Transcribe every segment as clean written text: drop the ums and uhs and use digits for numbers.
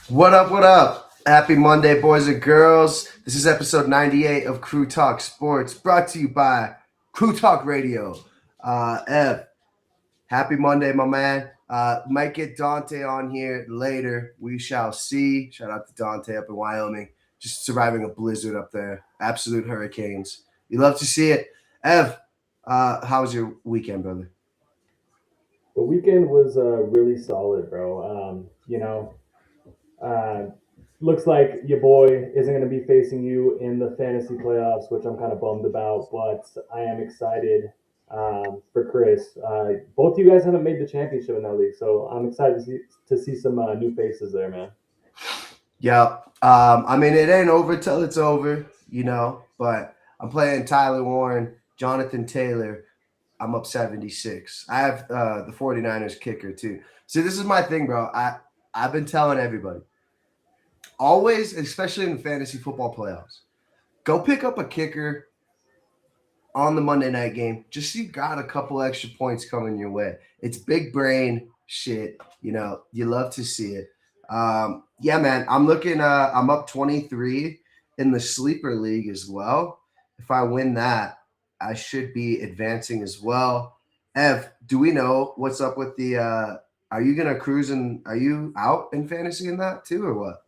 What up, what up? Happy Monday, boys and girls. This is episode 98 of Crew Talk Sports, brought to you by Crew Talk Radio. Ev, happy Monday, my man. Might get Dante on here later. We shall see. Shout out to Dante up in Wyoming. Just surviving a blizzard up there. Absolute hurricanes. You love to see it. Ev, how was your weekend, brother? The weekend was really solid, bro. Uh, looks like your boy isn't going to be facing you in the fantasy playoffs, which I'm kind of bummed about, but I am excited for Chris. Both you guys haven't made the championship in that league, so I'm excited to see some new faces there, man. Yeah. I mean, it ain't over till it's over, but I'm playing Tyler Warren, Jonathan Taylor. I'm up 76. I have the 49ers kicker, too. See, this is my thing, bro. I've been telling everybody, always, especially in fantasy football playoffs, go pick up a kicker on the Monday night game. Just so you got a couple extra points coming your way. It's big brain shit. You love to see it. Yeah, man. I'm looking. I'm up 23 in the sleeper league as well. If I win that, I should be advancing as well. Ev, do we know what's up with the? Are you gonna cruise and are you out in fantasy in that too, or what?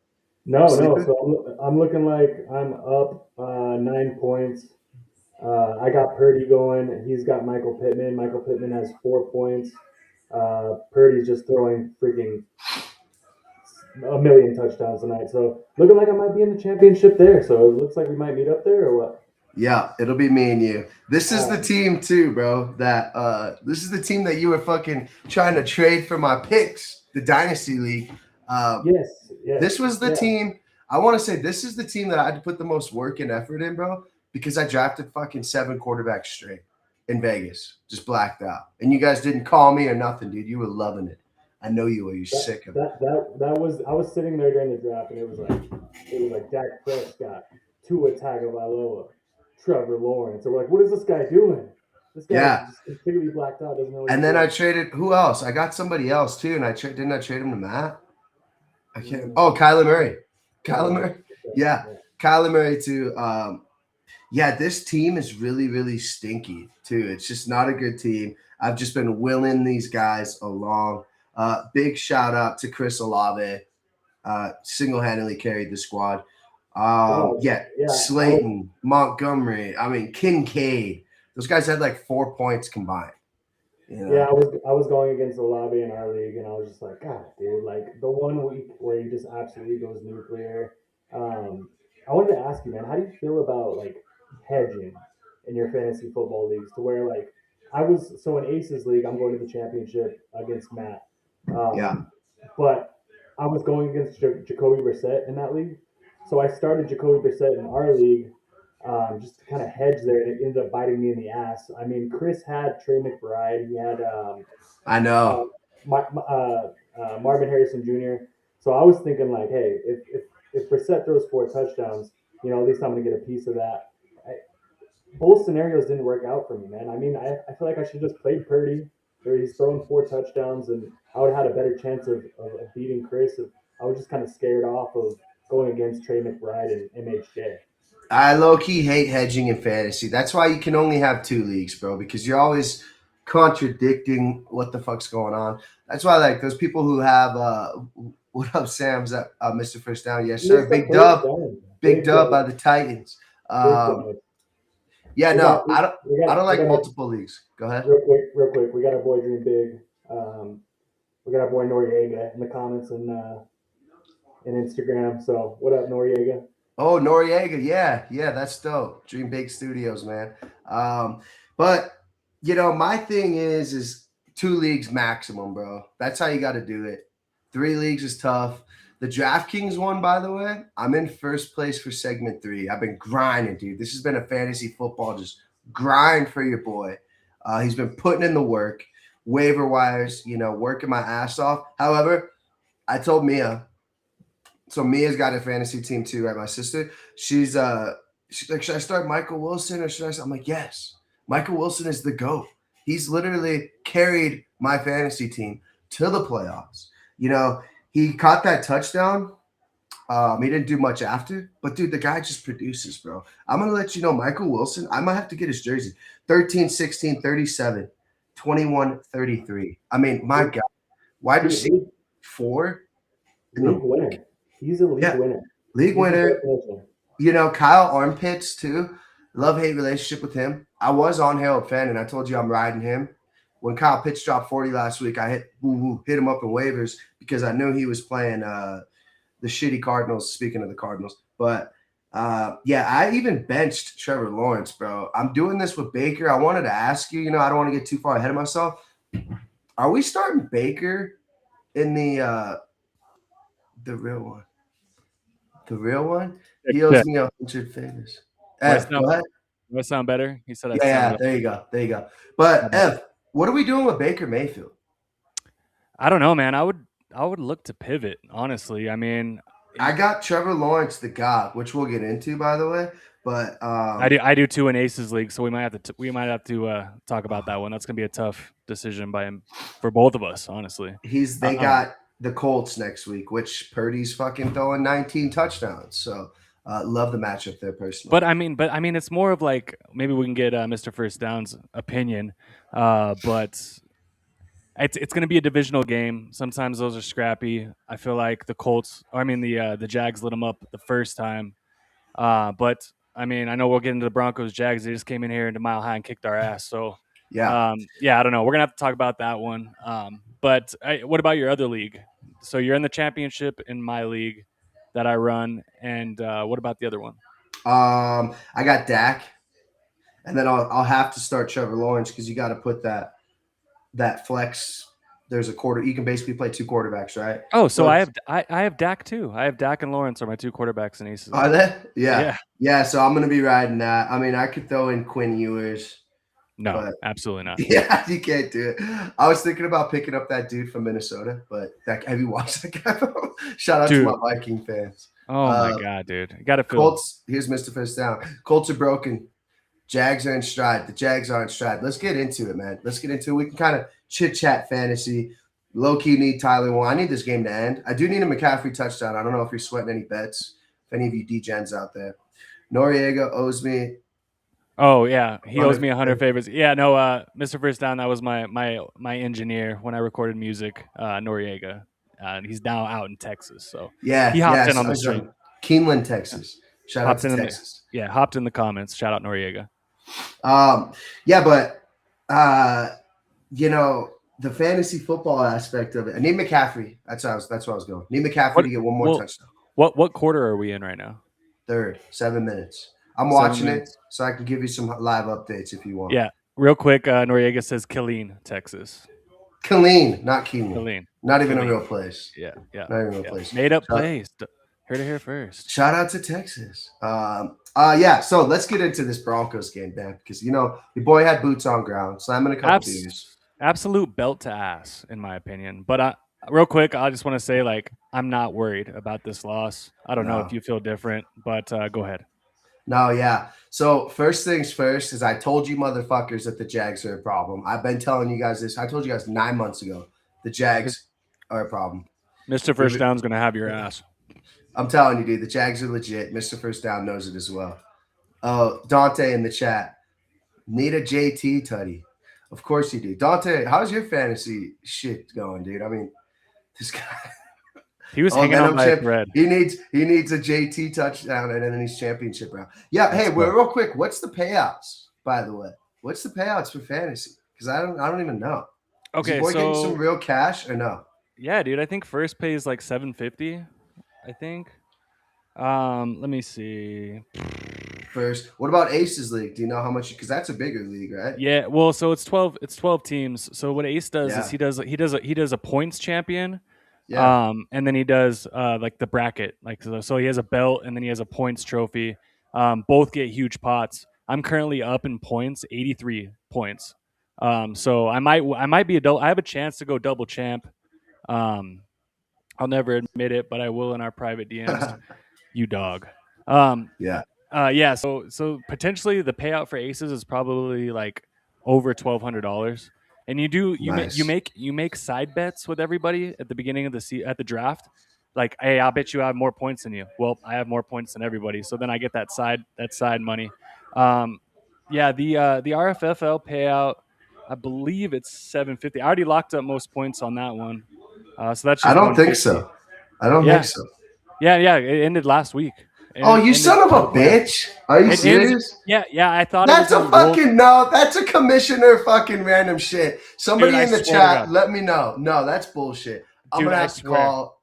No, no. Sleeping? So I'm looking like I'm up 9 points. I got Purdy going. He's got Michael Pittman. Michael Pittman has 4 points. Purdy's just throwing freaking a million touchdowns tonight. So looking like I might be in the championship there. So it looks like we might meet up there or what? Yeah, it'll be me and you. This is the Um, team too, bro. This is the team that you were fucking trying to trade for my picks, the Dynasty League. Uh, yes, yes, this was the yeah, team. I want to say this is the team that I had to put the most work and effort in, bro, because I drafted fucking 7 quarterbacks straight in Vegas, just blacked out. And you guys didn't call me or nothing, dude. You were loving it. I know you were. You're that sick of it. that was I was sitting there during the draft and it was like Dak Prescott, Tua Tagovailoa, Trevor Lawrence. So we're like, what is this guy doing? This guy's Yeah. just completely blacked out. Doesn't know what And he's then I doing. traded who else? I got somebody else too, and didn't I trade him to Matt? I can't. Oh, Mm, Kyler Murray. Kyler Kyler Murray. Murray. Okay, Yeah, yeah. Kyler Murray too. Yeah, this team is really, really stinky too. It's just not a good team. I've just been willing these guys along. Big shout out to Chris Olave. Single-handedly carried the squad. Oh Yeah, yeah, I was Slayton, Montgomery. I mean, Kincaid. Those guys had like 4 points combined. You Yeah, know. I was going against the lobby in our league, and I was just like, God, dude, like the one week where he just absolutely goes nuclear. Um, I wanted to ask you, man, how do you feel about like hedging in your fantasy football leagues? To where like I was so in Aces league, I'm going to the championship against Matt, Yeah, but I was going against Jacoby Brissett in that league. So I started Jacoby Brissett in our league just to kind of hedge there, and it ended up biting me in the ass. I mean, Chris had Trey McBride, he had I uh, know. Marvin Harrison Jr. So I was thinking like, hey, if Brissett throws 4 touchdowns, at least I'm gonna get a piece of that. I, both scenarios didn't work out for me, man. I mean, I feel like I should just played Purdy, where he's throwing 4 touchdowns, and I would have had a better chance of beating Chris if I was just kind of scared off of going against Trey McBride and MHJ. I low key hate hedging in fantasy. That's why you can only have 2 leagues, bro, because you're always contradicting what the fuck's going on. That's why, like, those people who have, what up, Sam's Mr. First Down? Yes, sir. Mr. First down, Big big dub dub, by the Titans. big dub. Yeah, We no, got we, we I got don't we like got our multiple leagues. Go ahead. real quick. We got our boy Dream Big. We got our boy Noriega in the comments and Instagram. So what up, Noriega? Oh, Noriega, yeah, that's dope. Dream Big Studios, man. But my thing is 2 leagues maximum, bro. That's how you got to do it. 3 leagues is tough. The DraftKings one, by the way, I'm in first place for segment 3. I've been grinding, dude. This has been a fantasy football just grind for your boy. He's been putting in the work, waiver wires, working my ass off. However, I told Mia, so Mia's got a fantasy team too, right? My sister, she's like, should I start Michael Wilson or should I? I'm like, yes. Michael Wilson is the GOAT. He's literally carried my fantasy team to the playoffs. You know, he caught that touchdown. He didn't do much after, but dude, the guy just produces, bro. I'm gonna let you know, Michael Wilson. I might have to get his jersey. 13, 16, 37, 21, 33. I mean, my God, wide Dude, receiver four in league the winner. He's a league yeah winner. league He's the winner. definition. Kyle Armpits too. Love hate relationship with him. I was on Harold Fenn, and I told you I'm riding him. When Kyle Pitts dropped 40 last week, I hit him up in waivers because I knew he was playing the shitty Cardinals. Speaking of the Cardinals, but yeah, I even benched Trevor Lawrence, bro. I'm doing this with Baker. I wanted to ask you. I don't want to get too far ahead of myself. Are we starting Baker in the real one? The real one? He owes Check. me 100 favors. Do I Ev, sound go ahead. do I sound better? He said I Yeah, sounded. there you go. There you go. My But bad. Ev, what are we doing with Baker Mayfield? I don't know, man. I would look to pivot. Honestly, I mean, I got Trevor Lawrence the God, which we'll get into, by the way. But I do too in Aces League, so we might have to talk about that one. That's gonna be a tough decision by him for both of us, honestly. they Um, got the Colts next week, which Purdy's fucking throwing 19 touchdowns. So love the matchup there personally. but I mean, it's more of like maybe we can get Mr. First Down's opinion, but it's going to be a divisional game. Sometimes those are scrappy. I feel like the Colts, or I mean the Jags lit them up the first time. But I mean, I know we'll get into the Broncos Jags. They just came in here into Mile High and kicked our ass. So Yeah. yeah, I don't know. We're gonna have to talk about that one. But what about your other league? So you're in the championship in my league that I run, and what about the other one? I got Dak, and then I'll have to start Trevor Lawrence because you got to put that flex. There's a quarter. You can basically play two quarterbacks, right? Oh, so So I have Dak too. I have Dak and Lawrence are my two quarterbacks in Aces are League. they? Yeah. Yeah. Yeah. So I'm gonna be riding that. I mean, I could throw in Quinn Ewers, No, but absolutely not. yeah, you can't do it. I was thinking about picking up that dude from Minnesota, but have you watched that guy? Shout out to my Dude. Viking fans. Oh my Uh, god, dude. You gotta feel. Colts. Here's Mr. First Down. Colts are broken. Jags are in stride. The Jags are in stride. Let's get into it, man. Let's get into it. We can kind of chit chat fantasy. Low key need Tyler Warren. I need this game to end. I do need a McCaffrey touchdown. I don't know if you're sweating any bets. If any of you DGens out there, Noriega owes me. Oh yeah, he owes 100 me 100 favors. Yeah, no, Mr. First Down, that was my engineer when I recorded music, Noriega. He's now out in Texas, so he Yeah, hopped in yes. on I the was stream. Keeneland, Texas. Shout out Hopped to in, Texas. hopped in the comments. Shout out Noriega. Yeah, but uh, the fantasy football aspect of it. I need McCaffrey. That's where I was going. Need McCaffrey What? to get one more Well, touchdown. what quarter are we in right now? Third, 7 minutes. I'm 7 watching it, minutes. so I can give you some live updates if you want. Yeah, real quick. Noriega says Killeen, Texas. Killeen, not Keeneland. Killeen. Not even a Killeen. real place. Yeah, yeah, Not even a real yeah. place. Made up Shout, place. Heard it here first. shout out to Texas. Yeah. So let's get into this Broncos game, man, because your boy had boots on ground, slamming a couple dudes. Absolute belt to ass, in my opinion. But real quick, I just want to say, like, I'm not worried about this loss. I don't know if No. you feel different, but go ahead. No, yeah. So first things first is I told you motherfuckers that the Jags are a problem. I've been telling you guys this. I told you guys 9 months ago. The Jags are a problem. Mr. First Down's going to have your ass. I'm telling you, dude, the Jags are legit. Mr. First Down knows it as well. Dante in the chat. Need a JT Tutty. Of course you do. Dante, how's your fantasy shit going, dude? I mean, this guy. He was hanging on by a thread. He needs a JT touchdown and then he's championship round. Yeah, hey, real quick, what's the payouts, by the way? What's the payouts for fantasy? Because I don't even know. Okay, is your boy so getting some real cash or no? Yeah, dude, I think first pays like $750. I think. Let me see. First, what about Aces League? Do you know how much? Because that's a bigger league, right? Yeah, well, so it's 12. It's 12 teams. So what Ace does is Yeah. he does a points champion. Yeah. And then he does like the bracket, like so he has a belt and then he has a points trophy. Both get huge pots. I'm currently up in points, 83 points. So I might be I have a chance to go double champ. I'll never admit it, but I will in our private DMs. You dog. Yeah. Yeah. So potentially the payout for aces is probably like over $1,200. And you Nice. make side bets with everybody at the beginning of at the draft. like, hey, I'll bet you I have more points than you. Well, I have more points than everybody, so then I get that side money. Yeah, the RFFL payout, I believe it's 750. I already locked up most points on that one, so that's I just don't think 150. so. I don't think Yeah, so. yeah. It ended last week. Oh, It you ended son of a yeah. bitch! Are you It ends. serious? Yeah. I thought it was That's gonna a roll, fucking no. That's a commissioner fucking random shit. dude. Somebody I in the swear to chat, God, let me know. No, that's bullshit. I'm dude. gonna I have to swear. call.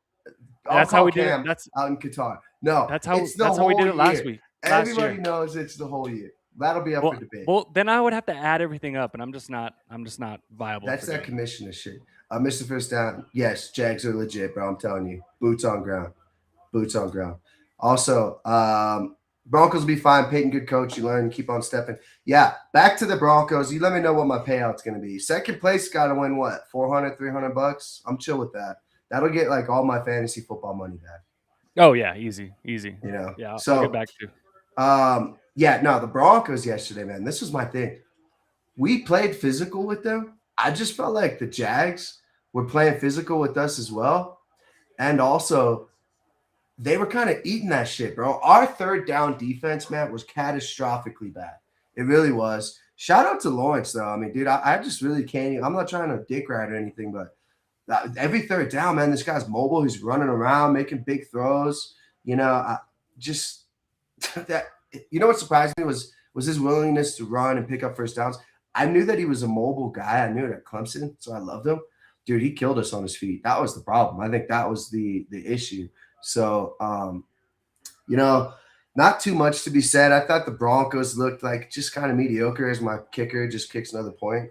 I'll That's how call we did it. Cam That's out in Qatar. No, that's it's how the we did whole it last year. week, last Everybody year. knows it's the whole year. That'll be up for debate. Then I would have to add everything up, and I'm just not viable That's for that doing it. commissioner shit. Mr. First Down, yes, Jags are legit, bro. I'm telling you, boots on ground, boots on ground. Also, Broncos will be fine. Peyton, good coach. You learn, keep on stepping. Yeah, back to the Broncos. You let me know what my payout's going to be. Second place got to win what? 400, $300. I'm chill with that. That'll get like all my fantasy football money back. Oh yeah, easy. You know. Yeah, I'll get So, back to. yeah, no, the Broncos yesterday, man. This was my thing. We played physical with them. I just felt like the Jags were playing physical with us as well. And also, they were kind of eating that shit, bro. Our third down defense, man, was catastrophically bad. It really was. Shout out to Lawrence, though. I mean, dude, I just really can't. I'm not trying to dick ride or anything, but every third down, man, this guy's mobile. He's running around, making big throws. You know, just that. You know what surprised me was his willingness to run and pick up first downs. I knew that he was a mobile guy. I knew it at Clemson, so I loved him. Dude, he killed us on his feet. That was the problem. I think that was the issue. So, you know, not too much to be said. I thought the Broncos looked like just kind of mediocre as my kicker just kicks another point.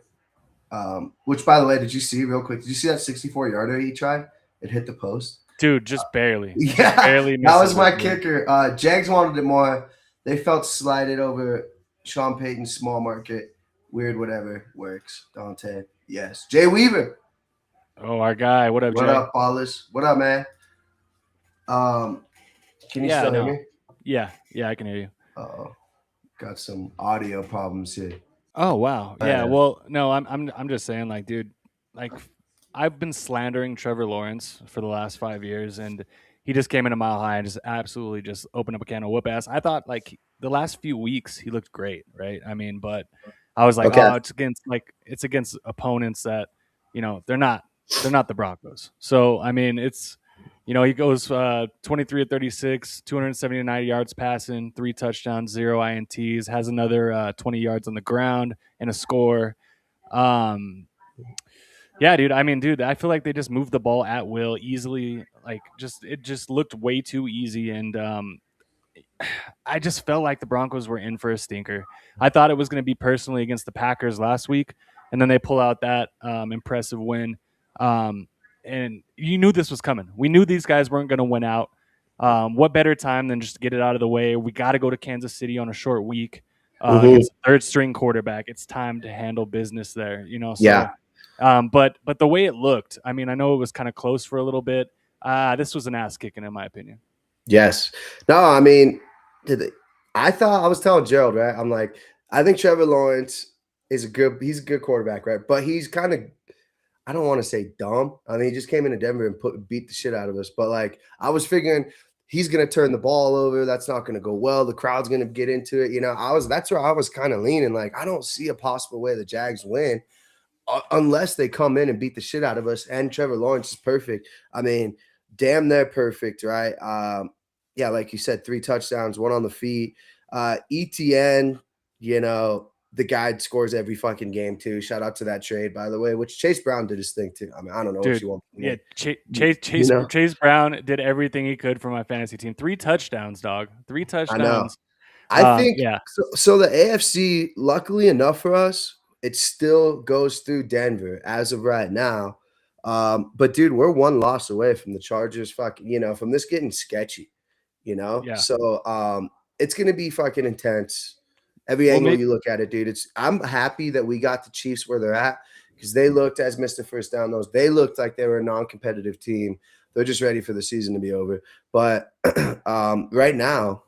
Which, by the way, did you see real quick? Did you see that 64-yarder he tried? It hit the post. Dude, just barely. Yeah, Just barely that was misses my it, dude. kicker. Jags wanted it more. They felt slighted over Sean Payton's small market. Weird, whatever works. Dante, yes. Jay Weaver, Oh, our guy. What up, what Jay? up, Paulus? What up, man? Can you Yeah, still hear no. me? Yeah, I can hear you. Oh, got some audio problems here. Oh wow. Yeah. Well, no, I'm just saying, like, dude, like, I've been slandering Trevor Lawrence for the last 5 years, and he just came in a mile high and just absolutely just opened up a can of whoop ass. I thought like the last few weeks he looked great, right? I mean, but I was like, Okay. oh, it's against opponents that, they're not the Broncos. So I mean, it's, he goes 23 to 36, 279 yards passing, 3 touchdowns, 0 ints, has another 20 yards on the ground and a score. Yeah, dude. I mean, dude, I feel like they just moved the ball at will easily. Like, it just looked way too easy, and I just felt like the Broncos were in for a stinker. I thought it was going to be personally against the Packers last week, and then they pull out that impressive win. And you knew this was coming. We knew these guys weren't going to win out. What better time than just to get it out of the way? We got to go to Kansas City on a short week against a third string quarterback. It's time to handle business there, So, Yeah. but the way it looked, I mean, I know it was kind of close for a little bit. This was an ass kicking, in my opinion. Yes. No, I mean, I was telling Gerald, right? I'm like, I think Trevor Lawrence he's a good quarterback, right? But he's kind of, I don't want to say dumb. I mean, he just came into Denver and beat the shit out of us. But like, I was figuring he's going to turn the ball over. That's not going to go well. The crowd's going to get into it. That's where I was kind of leaning. Like, I don't see a possible way the Jags win unless they come in and beat the shit out of us. And Trevor Lawrence is perfect. I mean, damn near perfect, right? Yeah, like you said, 3 touchdowns, 1 on the feet. ETN, the guy scores every fucking game too. Shout out to that trade, by the way, which Chase Brown did his thing too. I mean, I don't know Dude, what you want. Yeah, Chase Brown did everything he could for my fantasy team. 3 touchdowns, dog. 3 touchdowns. I think yeah. So the AFC, luckily enough for us, it still goes through Denver as of right now. But dude, we're 1 loss away from the Chargers fucking, from this getting sketchy, Yeah. So it's gonna be fucking intense. Every angle you look at it, dude. I'm happy that we got the Chiefs where they're at because they looked, as Mr. First Down knows, they looked like they were a non-competitive team. They're just ready for the season to be over. But right now,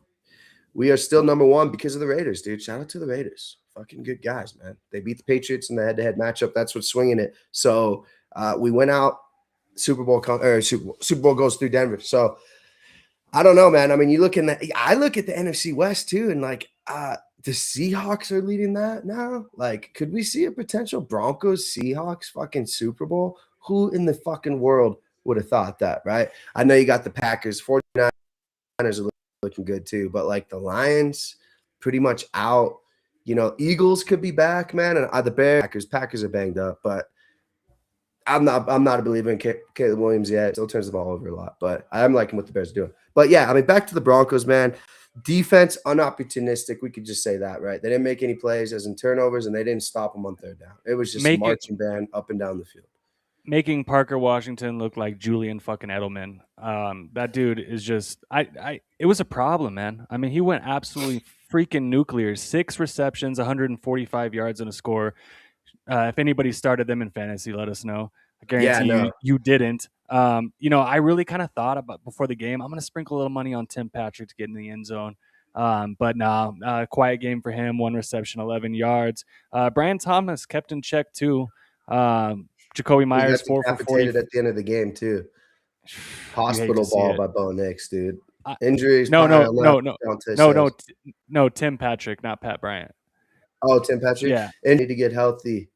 we are still number 1 because of the Raiders, dude. Shout out to the Raiders. Fucking good guys, man. They beat the Patriots in the head-to-head matchup. That's what's swinging it. So we went out Super Bowl Super Bowl goes through Denver. So I don't know, man. I mean, I look at the NFC West too, and like the Seahawks are leading that now. Like, could we see a potential Broncos Seahawks fucking Super Bowl? Who in the fucking world would have thought that, right? I know you got the Packers, 49ers are looking good too, but like the Lions pretty much out. Eagles could be back, man, and the Packers are banged up, but I'm not a believer in Caleb Williams yet. Still turns the ball over a lot, but I'm liking what the Bears are doing. But yeah, I mean, back to the Broncos, man. Defense unopportunistic. We could just say that, right? They didn't make any plays as in turnovers, and they didn't stop them on third down. It was just marching band up and down the field. Making Parker Washington look like Julian fucking Edelman. That dude is just it was a problem, man. I mean, he went absolutely freaking nuclear. 6 receptions, 145 yards and a score. If anybody started them in fantasy, let us know. I guarantee you didn't. I really kind of thought about before the game, I'm going to sprinkle a little money on Tim Patrick to get in the end zone. But no, quiet game for him. 1 reception, 11 yards. Brian Thomas kept in check too. Jacoby Myers 4 for 40 at the end of the game too. Hospital ball by Bo Nix, dude. Injuries. No, Tim Patrick, not Pat Bryant. Oh, Tim Patrick. Yeah, and need to get healthy.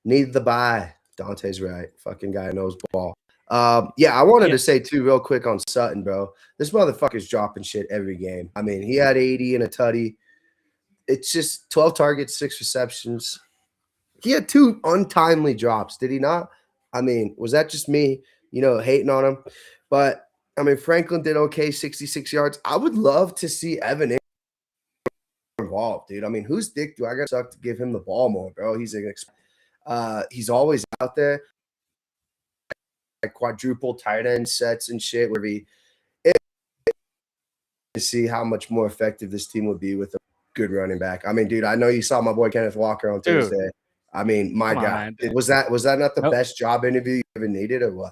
Need the bye. Dante's right. Fucking guy knows ball. I wanted to say too, real quick on Sutton, bro. This motherfucker's dropping shit every game. I mean, he had 80 and a tutty. It's just 12 targets, 6 receptions. He had 2 untimely drops, did he not? I mean, was that just me, hating on him? But I mean, Franklin did okay, 66 yards. I would love to see Evan involved, dude. I mean, whose dick do I got to suck to give him the ball more, bro? He's always out there. Like quadruple tight end sets and shit where to see how much more effective this team would be with a good running back. I mean, dude, I know you saw my boy Kenneth Walker on Tuesday. I mean, my God, was that not the best job interview you ever needed, or what?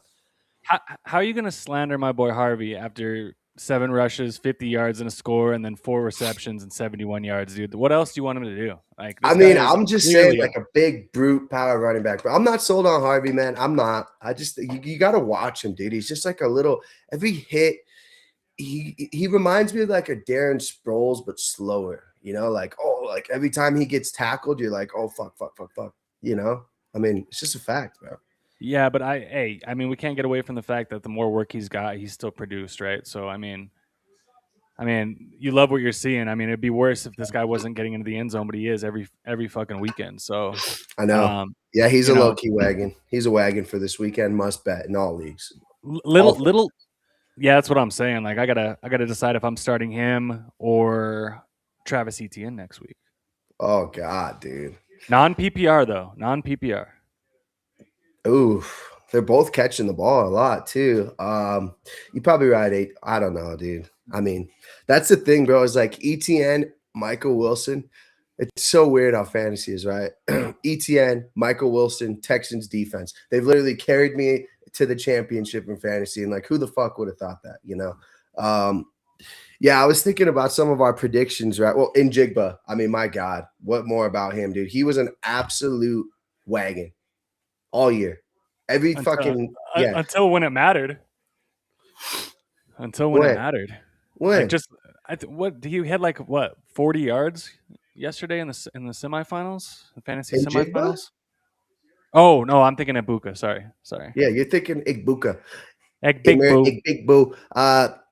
How are you going to slander my boy Harvey after 7 rushes, 50 yards and a score, and then 4 receptions and 71 yards, dude? What else do you want him to do? Like, I'm just saying, like a big brute power running back, but I'm not sold on Harvey, man. I'm not. I just you got to watch him, dude. He's just like a little every hit. He reminds me of like a Darren Sproles, but slower. Like every time he gets tackled, you're like, oh fuck. I mean, it's just a fact, bro. Yeah, but I mean, we can't get away from the fact that the more work he's got, he's still produced, right? So I mean, you love what you're seeing. I mean, it'd be worse if this guy wasn't getting into the end zone, but he is every fucking weekend. So I know. Yeah, he's a low key wagon. He's a wagon for this weekend. Must bet in all leagues. Little. Yeah, that's what I'm saying. Like, I gotta decide if I'm starting him or Travis Etienne next week. Oh God, dude. Non PPR though. Non PPR. Ooh, they're both catching the ball a lot too. You probably ride 8. I don't know, dude. I mean, that's the thing, bro. Is like ETN, Michael Wilson. It's so weird how fantasy is, right? ETN, Michael Wilson, Texans defense. They've literally carried me to the championship in fantasy, and like, who the fuck would have thought that? I was thinking about some of our predictions, right? Well, in Jigba, I mean, my God, what more about him, dude? He was an absolute wagon all year. Until when it mattered. Until when it mattered. When? Like he had 40 yards yesterday in the semifinals, the fantasy semifinals. Jigba? Oh no, I'm thinking Ibuka. Sorry. Yeah, you're thinking Igbuka. Igbu.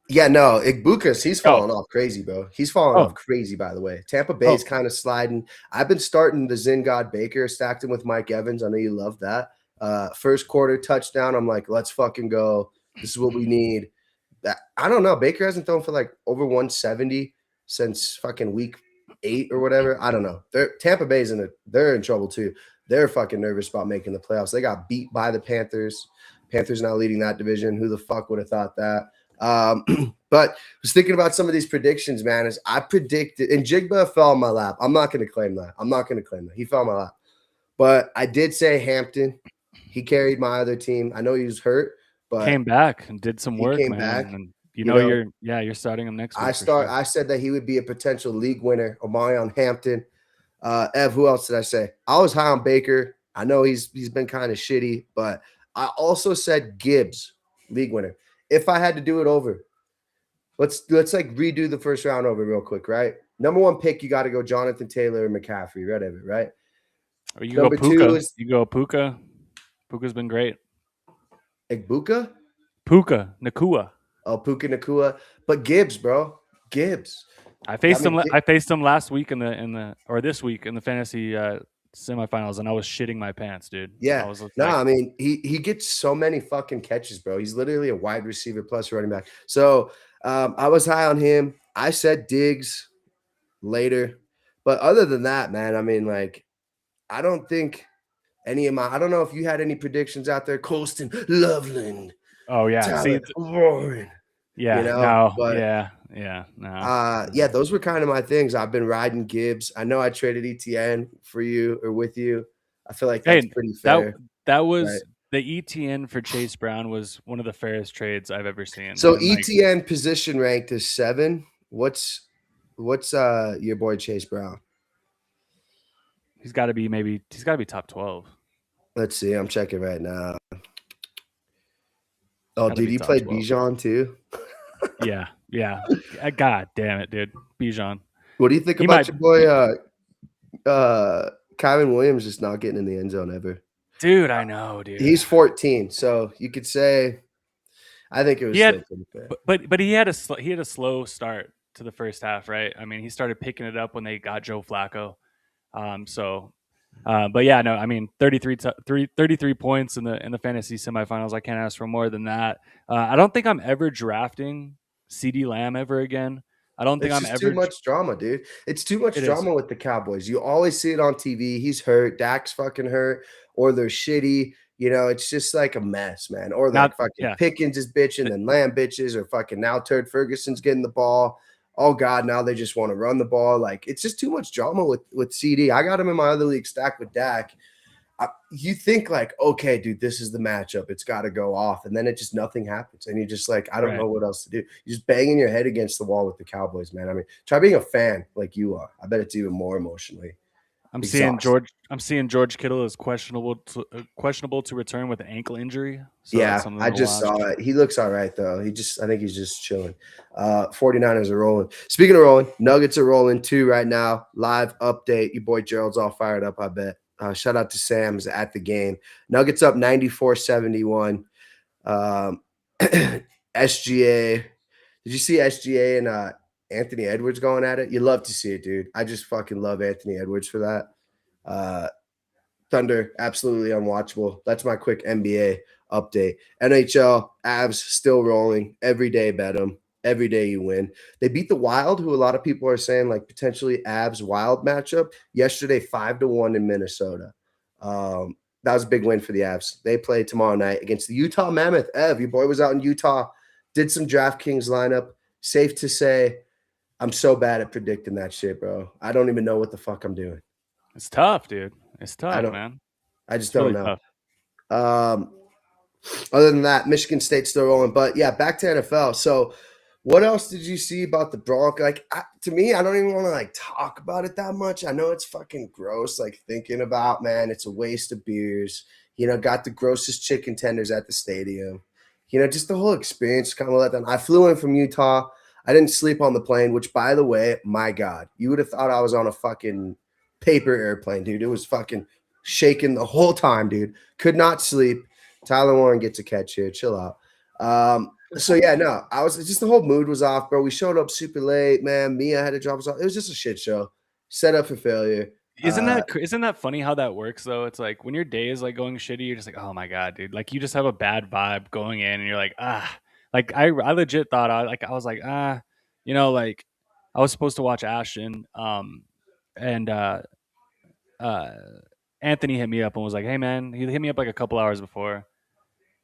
Igbukas, he's falling off crazy, bro. He's falling off crazy, by the way. Tampa Bay's kind of sliding. I've been starting the Zen God Baker, stacked him with Mike Evans. I know you love that. First quarter touchdown. I'm like, let's fucking go. This is what we need. I don't know. Baker hasn't thrown for like over 170 since fucking week 8 or whatever. I don't know. Tampa Bay's they're in trouble too. They're fucking nervous about making the playoffs. They got beat by the Panthers. Panthers now leading that division. Who the fuck would have thought that? But I was thinking about some of these predictions, man. As I predicted, and Jigba fell in my lap. I'm not going to claim that. He fell in my lap. But I did say Hampton. He carried my other team. I know he was hurt, but came back and did some work. Came man. back. And you're starting him next week. I said that he would be a potential league winner. Omarion Hampton. Ev, who else did I say? I was high on Baker. I know he's been kind of shitty, but I also said Gibbs league winner. If I had to do it over, let's like redo the first round over real quick, right? Number one pick, you got to go Jonathan Taylor or McCaffrey, whatever, right? Or you can go Number two Puka. is You can go Puka. Puka's been great. Igbuka. Puka Nakua. Oh, Puka Nakua. But Gibbs, bro. Gibbs. I I faced him. mean, I faced him last week or this week in the fantasy semifinals, and I was shitting my pants, dude. I yeah. was No, like, I mean, he gets so many fucking catches, bro. He's literally a wide receiver plus running back. So I was high on him. I said Diggs later. But other than that, man, I mean, like, I don't think I don't know if you had any predictions out there. Colston, Loveland, oh yeah, see, Tyler, Warren, yeah, no, but no. yeah, those were kind of my things. I've been riding Gibbs. I know I traded ETN for you or with you. I feel like that's Hey, pretty that fair, that right? was the ETN for Chase Brown was one of the fairest trades I've ever seen, So and like ETN position ranked is 7. What's your boy Chase Brown? he's got to be top 12. Let's see. I'm checking right now. Oh, Got to did be you top play 12. Bijan too? Yeah, yeah. God damn it, dude. Bijan. What do you think He about might, your boy Kyron Williams just not getting in the end zone ever? dude. I know, dude. He's 14, so you could say I think it He was still had, pretty fair. but he had a slow start to the first half, right? I mean, he started picking it up when they got Joe Flacco. But yeah, no, I mean, 33 points in the fantasy semifinals. I can't ask for more than that. I don't think I'm ever drafting CD Lamb ever again. I don't think It's I'm just too ever. much drama, dude. It's too much It is drama with the Cowboys. You always see it on TV. He's hurt. Dak's fucking hurt, or they're shitty. It's just like a mess, man. Or like not. fucking Yeah, Pickens is bitching, then Lamb bitches, or fucking now Turd Ferguson's getting the ball. Oh God, now they just want to run the ball. Like it's just too much drama with CD. I got him in my other league stacked with Dak. You think like, okay, dude, this is the matchup. It's got to go off, and then it just nothing happens, and you're just like, I don't right. know what else to do. You're just banging your head against the wall with the Cowboys, man. I mean, try being a fan like you are. I bet it's even more emotionally exhausting. I'm seeing George Kittle is questionable to return with an ankle injury. So that's Yeah, something I to just watch. saw it. He looks all right though. I think he's just chilling. 49ers are rolling. Speaking of rolling, Nuggets are rolling too right now. Live update. Your boy Gerald's all fired up, I bet. Shout out to Sam's at the game. Nuggets up 94-71. SGA. Did you see SGA and Anthony Edwards going at it? You love to see it, dude. I just fucking love Anthony Edwards for that. Thunder, absolutely unwatchable. That's my quick NBA update. NHL, Avs still rolling. Every day bet them. Every day you win. They beat the Wild, who a lot of people are saying like potentially Avs Wild matchup yesterday, 5-1 in Minnesota. That was a big win for the Avs. They play tomorrow night against the Utah Mammoth. Ev, your boy was out in Utah, did some DraftKings lineup. Safe to say, I'm so bad at predicting that shit, bro. I don't even know what the fuck I'm doing. It's tough, dude. It's I tough, don't. man. I just It's really don't know. tough. Other than that, Michigan State's still rolling. But yeah, back to NFL. So, what else did you see about the Broncos? Like, to me, I don't even want to like talk about it that much. I know it's fucking gross. Like thinking about, man, it's a waste of beers. Got the grossest chicken tenders at the stadium. Just the whole experience kind of let down. I flew in from Utah. I didn't sleep on the plane, which, by the way, my God, you would have thought I was on a fucking paper airplane, dude. It was fucking shaking the whole time, dude. Could not sleep. Tyler Warren gets a catch here. Chill out. So yeah, no, I was just the whole mood was off, bro. We showed up super late, man. Mia had to drop us off. It was just a shit show. Set up for failure. Isn't that funny how that works though? It's like when your day is like going shitty, you're just like, oh my god, dude. Like you just have a bad vibe going in, and you're like, ah. Like I legit thought I was like, like I was supposed to watch Ashton, and uh, Anthony hit me up and was like, hey man, he hit me up like a couple hours before. I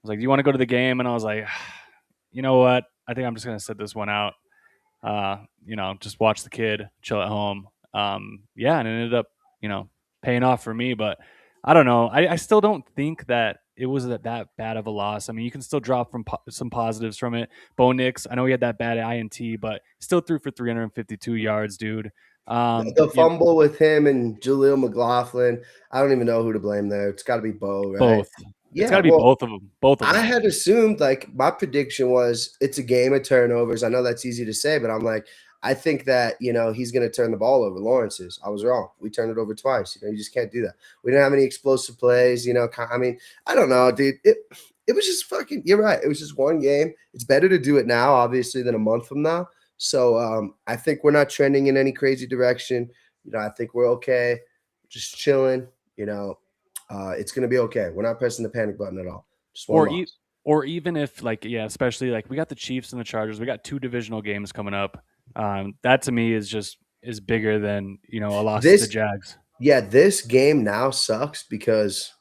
was like, do you want to go to the game? And I was like, you know what? I think I'm just gonna sit this one out. Just watch the kid, chill at home. Yeah, and it ended up, paying off for me. But I don't know. I still don't think that it was that bad of a loss. I mean, you can still drop from some positives from it. Bo Nix, I know he had that bad INT, but still threw for 352 yards, dude. The fumble with him and Jaleel McLaughlin. I don't even know who to blame there. It's got to be Bo, right? Both. It's got Yeah, to be well, both of them. Both of I them. had assumed, like, my prediction was it's a game of turnovers. I know that's easy to say, but I'm like, I think that, he's going to turn the ball over. Lawrence is. I was wrong. We turned it over twice. You just can't do that. We didn't have any explosive plays. I mean, I don't know, dude. It was just fucking. You're right. It was just one game. It's better to do it now, obviously, than a month from now. So I think we're not trending in any crazy direction. I think we're okay. Just chilling. It's going to be okay. We're not pressing the panic button at all. Just one Or loss. or even if especially like we got the Chiefs and the Chargers, we got two divisional games coming up. That to me is bigger than a loss to the This Jags. this game now sucks because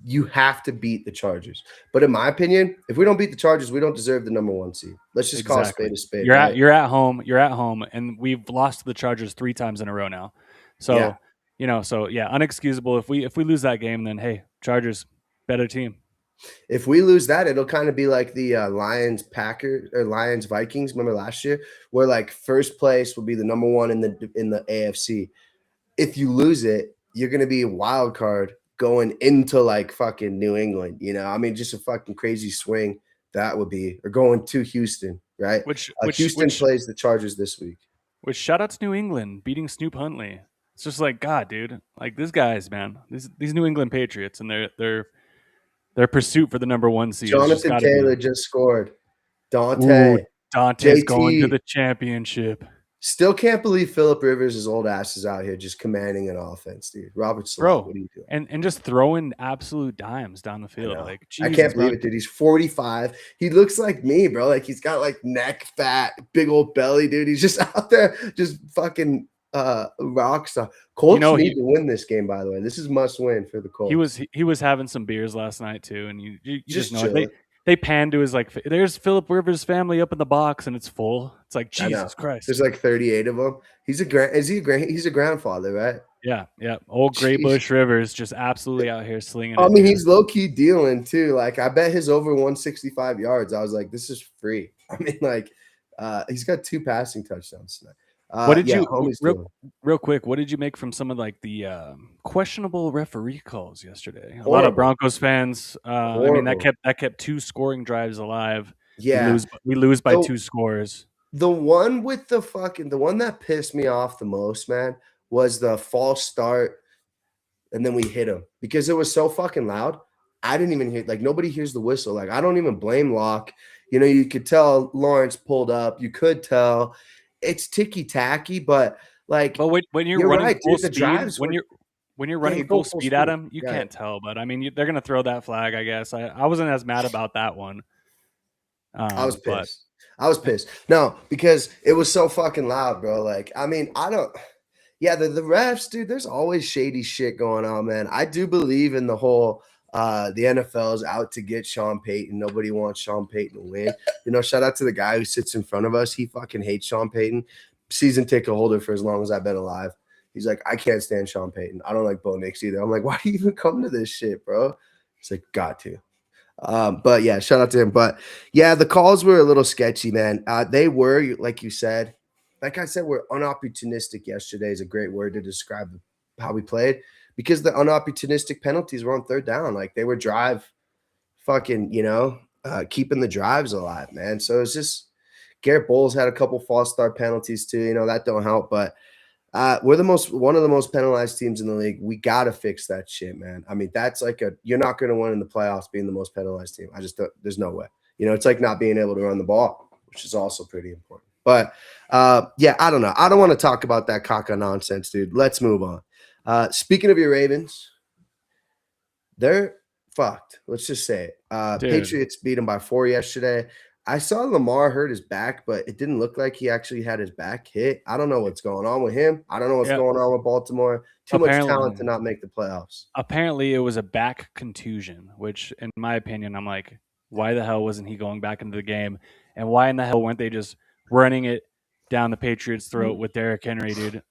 you have to beat the Chargers. But in my opinion, if we don't beat the Chargers, we don't deserve the number 1 seed. Let's just call Exactly. a spade, You're at right? you're at home. You're at home, and we've lost to the Chargers 3 times in a row now. Yeah. So unexcusable. If we lose that game, then hey, Chargers, better team. If we lose that, it'll kind of be like the Lions Packers or Lions Vikings. Remember last year, where like first place will be the number 1 in the AFC. If you lose it, you're gonna be a wild card going into like fucking New England. I mean, just a fucking crazy swing that would be, or going to Houston, right? Which Houston plays the Chargers this week. shout out to New England beating Snoop Huntley. It's just like God, dude. Like these guys, man. These New England Patriots and their pursuit for the number 1 seed has just Jonathan got to be. Taylor just scored. Ooh, Dante, Dante's going to JT. the championship. Still can't believe Phillip Rivers' old ass is out here just commanding an offense, dude. Robert Salah, Bro, what are you doing? and just throwing absolute dimes down the I field. know. Like I Jesus, can't believe man. it, dude. He's 45. He looks like me, bro. Like he's got like neck fat, big old belly, dude. He's just out there just fucking rock star. Colts need to win this game, by the way. This is must win for the Colts. he was having some beers last night too, and you just know it. Chilling. They pan to his there's Philip Rivers' family up in the box and it's full. It's like I know. Jesus Christ. There's like 38 of them. He's a grandfather, right? Yeah. Old Gray Bush Rivers just absolutely out here slinging I it. mean, Dude. he's low key dealing too. Like, I bet his over 165 yards. I was like, this is free. I mean, like, he's got 2 passing touchdowns tonight. What did homie's doing real quick? What did you make from some of like the questionable referee calls yesterday? A lot of horrible. Broncos fans. I mean, that Horrible. kept 2 scoring drives alive. Yeah. We lose by So 2 scores. the one that pissed me off the most, man, was the false start, and then we hit him because it was so fucking loud. I didn't even hear, like, nobody hears the whistle. Like, I don't even blame Locke. You could tell Lawrence pulled up. You could tell it's ticky tacky, but like, But when you're you're running right, full dude. The speed, drives when were you're yeah, running you go full full speed at speed. them, you Right. can't tell. But I mean, they're gonna throw that flag, I guess. I wasn't as mad about that one. I was But pissed. I was pissed. No, because it was so fucking loud, bro. Like, I mean, I don't. Yeah, the refs, dude. There's always shady shit going on, man. I do believe in the whole. The NFL is out to get Sean Payton. Nobody wants Sean Payton to win. Shout out to the guy who sits in front of us. He fucking hates Sean Payton. Season ticket holder for as long as I've been alive. He's like, I can't stand Sean Payton. I don't like Bo Nix either. I'm like, why do you even come to this shit, bro? He's like, got to. But yeah, shout out to him. But yeah, the calls were a little sketchy, man. They were, like you said, like I said, we're unopportunistic. Yesterday is a great word to describe how we played, because the unopportunistic penalties were on 3rd down. Like, they were drive fucking, keeping the drives alive, man. So it's just Garrett Bowles had a couple false start penalties too. That don't help, but we're one of the most penalized teams in the league. We got to fix that shit, man. I mean, that's like you're not going to win in the playoffs being the most penalized team. There's no way. It's like not being able to run the ball, which is also pretty important. But yeah, I don't know. I don't want to talk about that caca nonsense, dude. Let's move on. Speaking of your Ravens, they're fucked. Let's just say it. Patriots beat them by 4 yesterday. I saw Lamar hurt his back, but it didn't look like he actually had his back hit. I don't know what's going on with him. I don't know what's going on with Baltimore. Too much talent to not make the playoffs. Apparently, it was a back contusion, which, in my opinion, I'm like, why the hell wasn't he going back into the game? And why in the hell weren't they just running it down the Patriots' throat with Derrick Henry, dude?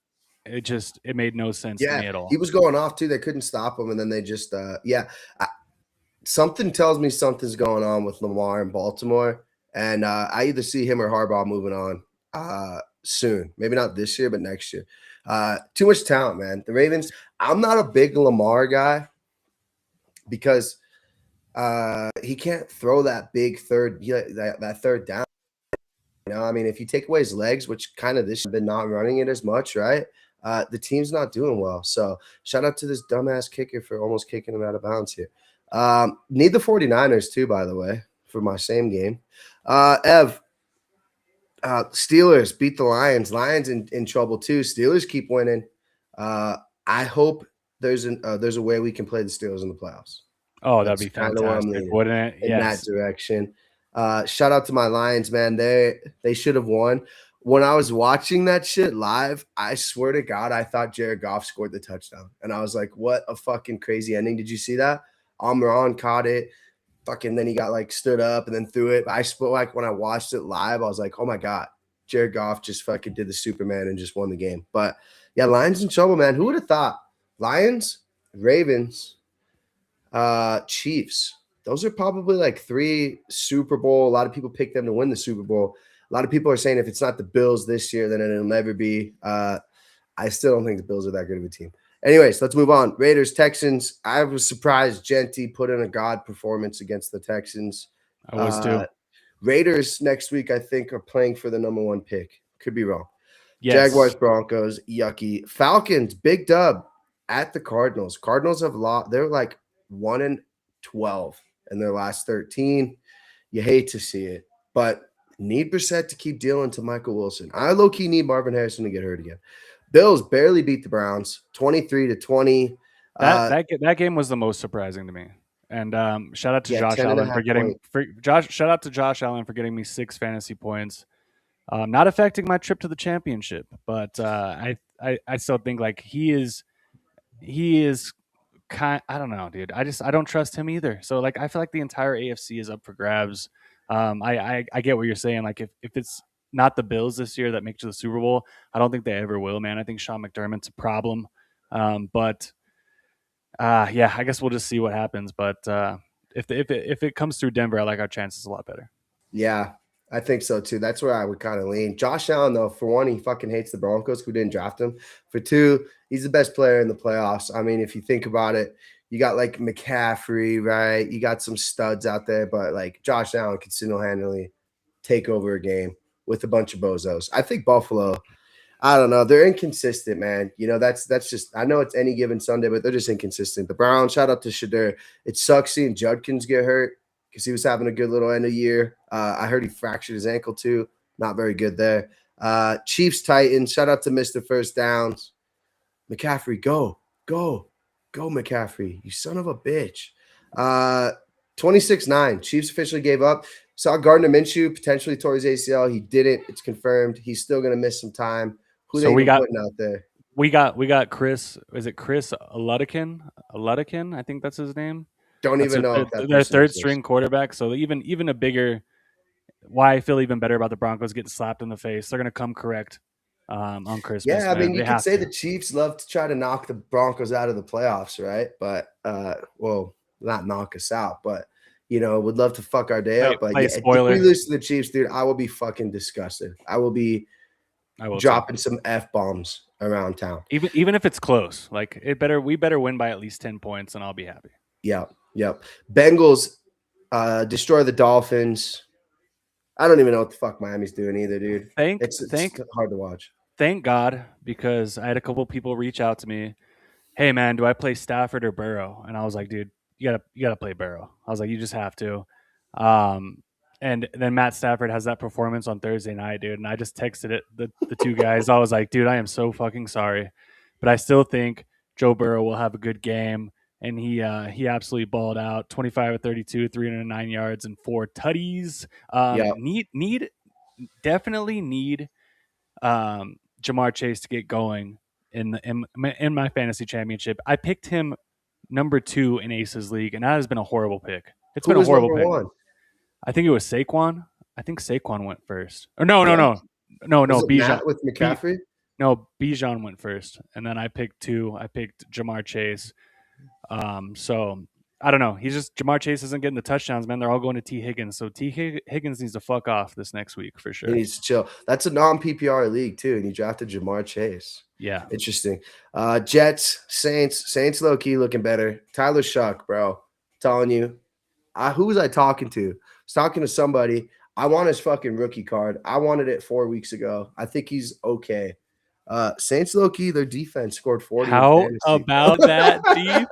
It made no sense to me at all. He was going off too. They couldn't stop him, and then they just something tells me something's going on with Lamar in Baltimore. And I either see him or Harbaugh moving on soon. Maybe not this year, but next year. Too much talent, man. The Ravens, I'm not a big Lamar guy because He can't throw that big third that third down. I mean, if you take away his legs, which kind of this been not running it as much, right? The team's not doing well. So shout out to this dumbass kicker for almost kicking him out of bounds here. Need the 49ers too, by the way, for my same game. Ev, Steelers beat the Lions. Lions in trouble too. Steelers keep winning. I hope there's a way we can play the Steelers in the playoffs. Oh, that'd That's be kind of where I'm fantastic, leaning wouldn't it? in that Yes. direction. Shout out to my Lions, man. They should have won. When I was watching that shit live, I swear to God, I thought Jared Goff scored the touchdown. And I was like, what a fucking crazy ending. Did you see that? Amron caught it. Fucking then he got like stood up and then threw it. I spoke like when I watched it live, I was like, oh my God, Jared Goff just fucking did the Superman and just won the game. But yeah, Lions in trouble, man. Who would have thought? Lions, Ravens, Chiefs. Those are probably like 3 Super Bowl. A lot of people pick them to win the Super Bowl. A lot of people are saying if it's not the Bills this year, then it'll never be. I still don't think the Bills are that good of a team. Anyways, let's move on. Raiders, Texans. I was surprised Genty put in a god performance against the Texans. I was too. Raiders next week, I think, are playing for the number 1 pick. Could be wrong. Yes. Jaguars, Broncos, yucky. Falcons, big dub at the Cardinals. Cardinals have lost. They're like 1-12 in their last 13. You hate to see it, but need Brissett to keep dealing to Michael Wilson. I low-key need Marvin Harrison to get hurt again. Bills barely beat the Browns, 23-20. That game was the most surprising to me. And shout out to Josh Allen shout out to Josh Allen for getting me 6 fantasy points. Not affecting my trip to the championship, but I still think like he is kind. I don't know, dude. I don't trust him either. So like I feel like the entire AFC is up for grabs. I get what you're saying. Like if it's not the Bills this year that make it to the Super Bowl, I don't think they ever will, man. I think Sean McDermott's a problem. But yeah, I guess we'll just see what happens. But if it comes through Denver, I like our chances a lot better. Yeah, I think so too. That's where I would kind of lean. Josh Allen, though, for one, he fucking hates the Broncos who didn't draft him. For two, he's the best player in the playoffs. I mean, if you think about it, you got like McCaffrey, right? You got some studs out there, but like Josh Allen could single-handedly take over a game with a bunch of bozos. I think Buffalo, I don't know. They're inconsistent, man. You know, that's just, I know it's any given Sunday, but they're just inconsistent. The Browns, shout out to Shadur. It sucks seeing Judkins get hurt because he was having a good little end of year. I heard he fractured his ankle too. Not very good there. Chiefs, Titans, shout out to Mr. First Downs. McCaffrey, go, McCaffrey. You son of a bitch. 26-9. Chiefs officially gave up. Saw Gardner Minshew potentially tore his ACL. He didn't. It's confirmed. He's still going to miss some time. Who So they we got putting out there? we got Chris. Is it Chris Ludekin? I think that's his name. Don't That's even know if that their person third exists. string quarterback. So even a bigger. Why I feel even better about the Broncos getting slapped in the face. They're going to come correct on Christmas. Yeah, I mean, you They could have say to. the Chiefs love to try to knock the Broncos out of the playoffs, right? But well, not knock us out, but you know, would love to fuck our day up. But play yeah, spoiler. if we lose to the Chiefs, dude, I will be fucking disgusted. I will be I will dropping some F-bombs around town. even if it's close. Like we better win by at least 10 points, and I'll be happy. Yep. Bengals destroy the Dolphins. I don't even know what the fuck Miami's doing either, dude. It's hard to watch. Thank God, because I had a couple people reach out to me. Hey man, do I play Stafford or Burrow? And I was like, dude, you gotta play Burrow. I was like, you just have to. And then Matt Stafford has that performance on Thursday night, dude. And I just texted it the two guys. I was like, dude, I am so fucking sorry, but I still think Joe Burrow will have a good game. And he absolutely balled out, 25 of 32, 309 yards and 4 tutties. Definitely need Jamar Chase to get going in my fantasy championship. I picked him number 2 in Aces League, and that has been a horrible pick. It's been a horrible pick. One? I think it was Saquon. I think Saquon went first. Or no. Bijan with McCaffrey. Bijan went first, and then I picked 2. I picked Jamar Chase. So I don't know. Jamar Chase isn't getting the touchdowns, man. They're all going to T. Higgins. So Higgins needs to fuck off this next week for sure. He needs to chill. That's a non-PPR league too, and you drafted Jamar Chase. Yeah. Interesting. Jets, Saints low-key looking better. Tyler Shuck, bro. I'm telling you, who was I talking to? I was talking to somebody. I want his fucking rookie card. I wanted it 4 weeks ago. I think he's okay. Saints low-key, their defense scored 40 in How fantasy. about that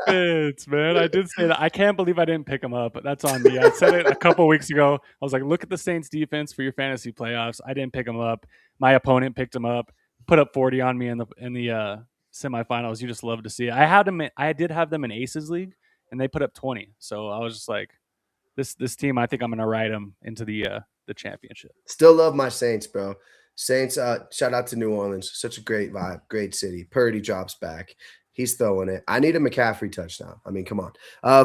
defense, man? I did say that. I can't believe I didn't pick him up. That's on me. I said it a couple weeks ago. I was like, look at the Saints defense for your fantasy playoffs. I didn't pick him up. My opponent picked him up, put up 40 on me in the semifinals. You just love to see it. I did have them in Aces League, and they put up 20. So I was just like, this team, I think I'm gonna ride them into the championship. Still love my Saints, bro. Saints, shout out to New Orleans. Such a great vibe, great city. Purdy drops back. He's throwing it. I need a McCaffrey touchdown. I mean, come on.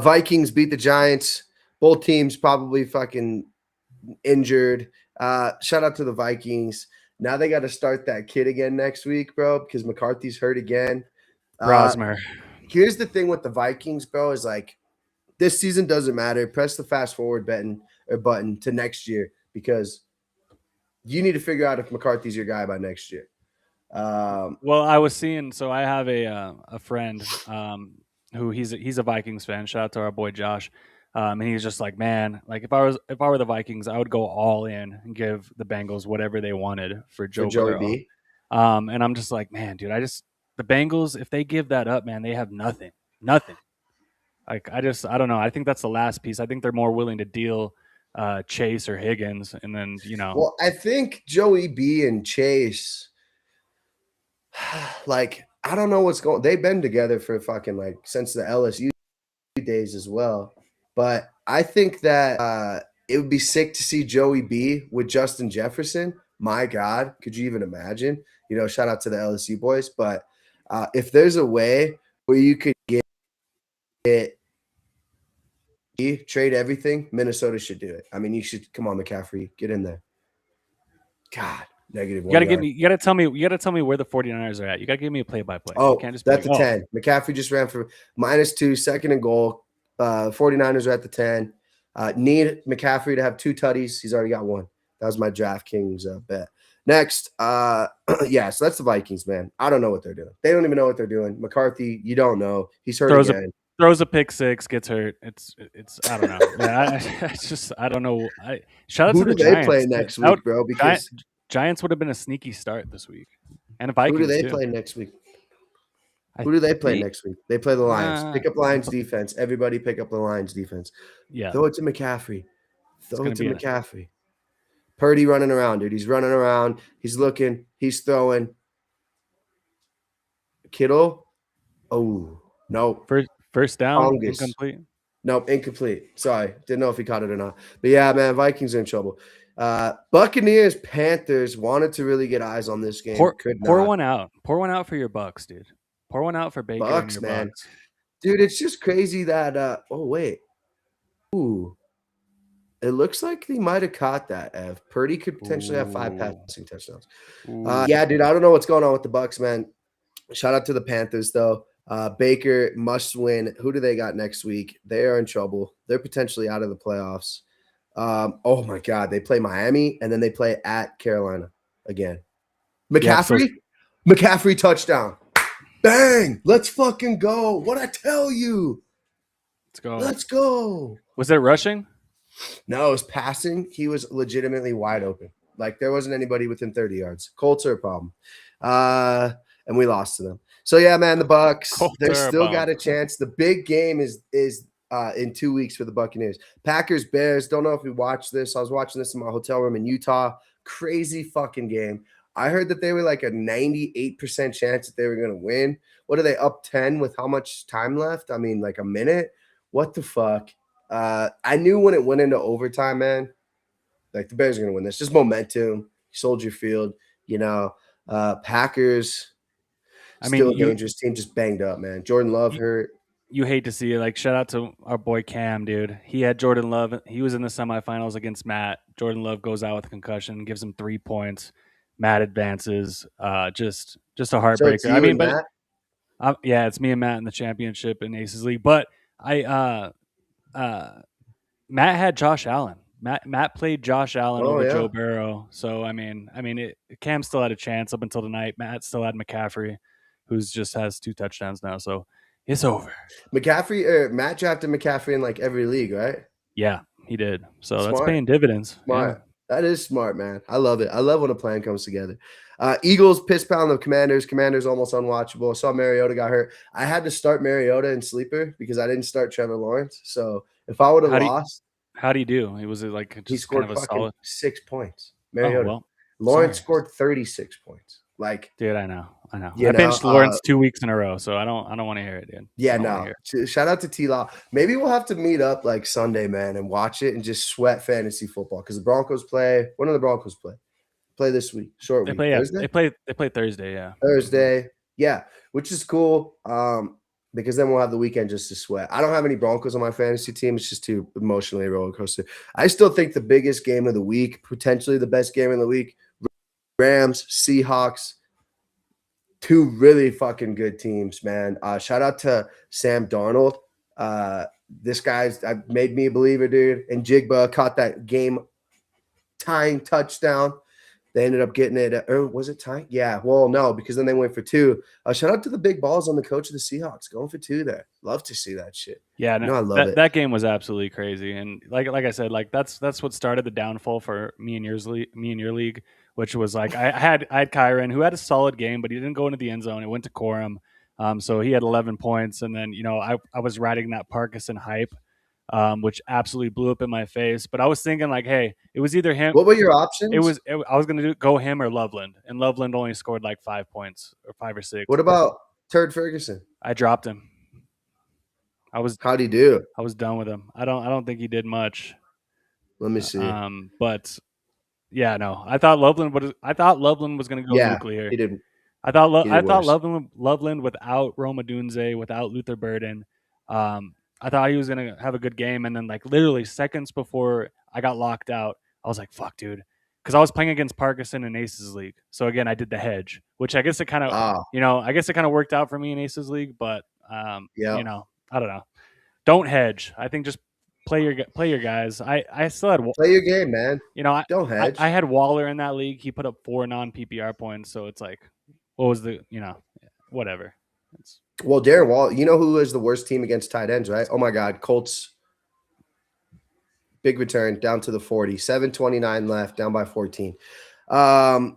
Vikings beat the Giants. Both teams probably fucking injured. Shout out to the Vikings. Now they got to start that kid again next week, bro, because McCarthy's hurt again. Brosmer. Here's the thing with the Vikings, bro, is like this season doesn't matter. Press the fast forward button to next year because you need to figure out if McCarthy's your guy by next year. Well, I was seeing. So I have a friend who he's a Vikings fan. Shout out to our boy Josh. And he's just like, man, like if I were the Vikings, I would go all in and give the Bengals whatever they wanted for Joe Joey Burrow. B. And I'm just like, man, dude, the Bengals, if they give that up, man, they have nothing. Like I don't know. I think that's the last piece. I think they're more willing to deal Chase or Higgins, and then Well, I think Joey B and Chase, like I don't know what's going. They've been together for fucking like since the LSU days as well. But I think that it would be sick to see Joey B with Justin Jefferson. My God, could you even imagine? Shout out to the LSU boys. But if there's a way where you could get trade everything, Minnesota should do it. I mean, you should come on, McCaffrey, get in there. God, negative you one. You gotta tell me where the 49ers are at. You gotta give me a play-by-play. Oh, you can't just that's be the 10. McCaffrey just ran for -2, second and goal. 49ers are at the 10. Need McCaffrey to have 2 tutties. He's already got 1. That was my DraftKings bet. Next, so that's the Vikings, man. I don't know what they're doing. They don't even know what they're doing. McCarthy, you don't know. He's hurt again. Throws a pick 6, gets hurt. It's I don't know. Yeah, it's just I don't know. Shout out to the Giants. Who do they play next week, bro? Because Giants would have been a sneaky start this week, and Vikings. Who do they play next week? Who do they play next week? They play the Lions. Pick up Lions defense. Everybody pick up the Lions defense. Yeah. Throw it to McCaffrey. Purdy running around, dude. He's running around. He's looking. He's throwing. Kittle. Oh, no. First down. Longest. Incomplete. Nope, incomplete. Sorry. Didn't know if he caught it or not. But yeah, man, Vikings are in trouble. Buccaneers, Panthers wanted to really get eyes on this game. Pour one out. Pour one out for your Bucks, dude. Pour one out for Baker and your man. Bucks. Dude, it's just crazy that oh wait. Ooh. It looks like they might have caught that, Ev. Purdy could potentially have 5 passing touchdowns. Yeah, dude, I don't know what's going on with the Bucks, man. Shout out to the Panthers, though. Baker must win. Who do they got next week? They are in trouble. They're potentially out of the playoffs. Oh, my God. They play Miami, and then they play at Carolina again. McCaffrey? McCaffrey touchdown. Bang! Let's fucking go. What'd I tell you? Let's go. Was it rushing? No, it was passing. He was legitimately wide open. Like, there wasn't anybody within 30 yards. Colts are a problem. And we lost to them. So, yeah, man, the Bucks, they still got a chance. The big game is in 2 weeks for the Buccaneers. Packers, Bears, don't know if you watched this. I was watching this in my hotel room in Utah. Crazy fucking game. I heard that they were like a 98% chance that they were going to win. What are they, up 10 with how much time left? I mean, like a minute? What the fuck? I knew when it went into overtime, man, like the Bears are going to win this. Just momentum, Soldier Field, Packers, still a dangerous team, just banged up, man. Jordan Love hurt. You hate to see it. Like, shout out to our boy Cam, dude. He had Jordan Love. He was in the semifinals against Matt. Jordan Love goes out with a concussion, gives him 3 points. Matt advances. Just a heartbreaker. So Matt? Yeah, it's me and Matt in the championship in Aces League. But Matt had Josh Allen. Matt played Josh Allen over Joe Burrow. So Cam still had a chance up until tonight. Matt still had McCaffrey, who's just has 2 touchdowns now. So it's over. Matt drafted McCaffrey in like every league, right? Yeah, he did. So that's Smart. paying dividends. Yeah. Smart. That is smart, man. I love it. I love when a plan comes together. Eagles piss pound the Commanders. Commanders almost unwatchable. I saw Mariota got hurt. I had to start Mariota in sleeper because I didn't start Trevor Lawrence. So if I would have lost, How do you do? Was it like he just kind scored of a fucking solid? 6 points. Oh Mariota. well, Lawrence sorry, scored 36 points. Like, dude. I know. you I know, benched Lawrence 2 weeks in a row, so I don't want to hear it, dude. yeah, I don't want to no. hear it. Shout out to T-Law. Maybe we'll have to meet up like Sunday, man, and watch it and just sweat fantasy football because the Broncos play. When do the Broncos play? Play this week. Short They week. play. Yeah, Thursday? they play Thursday. Yeah. Thursday. Yeah, which is cool. Because then we'll have the weekend just to sweat. I don't have any Broncos on my fantasy team. It's just too emotionally a roller coaster. I still think the biggest game of the week, potentially the best game of the week, Rams, Seahawks, two really fucking good teams, man. Shout out to Sam Darnold. This guy's made me a believer, dude. And Jigba caught that game tying touchdown. They ended up getting it. Was it tying? Yeah. Well, no, because then they went for two. Shout out to the big balls on the coach of the Seahawks going for two there. Love to see that shit. Yeah, I love it. That game was absolutely crazy, and like I said, like that's what started the downfall for me and your league, which was like I had Kyron who had a solid game, but he didn't go into the end zone. It went to Corum, so he had 11 points, and then I was riding that Parkinson hype, which absolutely blew up in my face. But I was thinking like, hey, it was either him. What were your options? I was gonna go him or Loveland, and Loveland only scored like 5 points or 5 or 6. What about Turd Ferguson? I dropped him. How'd he do? I was done with him. I don't think he did much. Let me see. But yeah, no. I thought Loveland was going to go nuclear. He did. I thought worse. Loveland without Roma Dunze, without Luther Burden, I thought he was going to have a good game, and then like literally seconds before I got locked out, I was like, "Fuck, dude," because I was playing against Parkinson in Aces League. So again, I did the hedge, which I guess it kind of worked out for me in Aces League, but I don't know. Don't hedge. I think just play your guys. I still had play your game, man. Don't hedge. I had Waller in that league. He put up 4 non PPR points, so it's like, what was the whatever. Well, Darren Waller, you know who is the worst team against tight ends, right? Oh my God, Colts. Big return down to the 40, 7:29 left, down by 14. What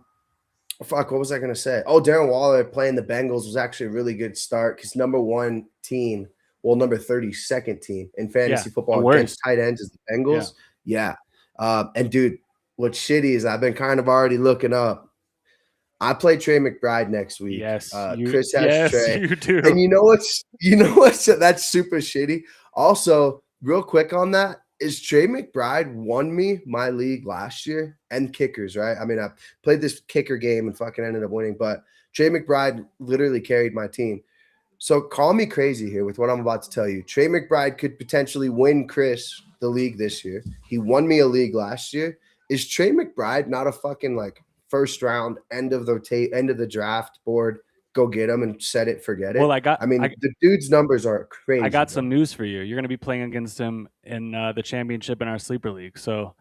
was I gonna say? Oh, Darren Waller playing the Bengals was actually a really good start because number 1 team. Well, number 32nd team in fantasy football against tight ends is the Bengals. Yeah. And dude, what's shitty is I've been kind of already looking up. I play Trey McBride next week. Yes, Chris has Trey. You do. And you know what's that's super shitty. Also, real quick on that is Trey McBride won me my league last year and kickers, right? I mean, I played this kicker game and fucking ended up winning, but Trey McBride literally carried my team. So call me crazy here with what I'm about to tell you. Trey McBride could potentially win Chris the league this year. He won me a league last year. Is Trey McBride not a fucking like first round end of the draft board? Go get him and set it, forget it. Well, the dude's numbers are crazy. I got some news for you. You're going to be playing against him in the championship in our sleeper league. So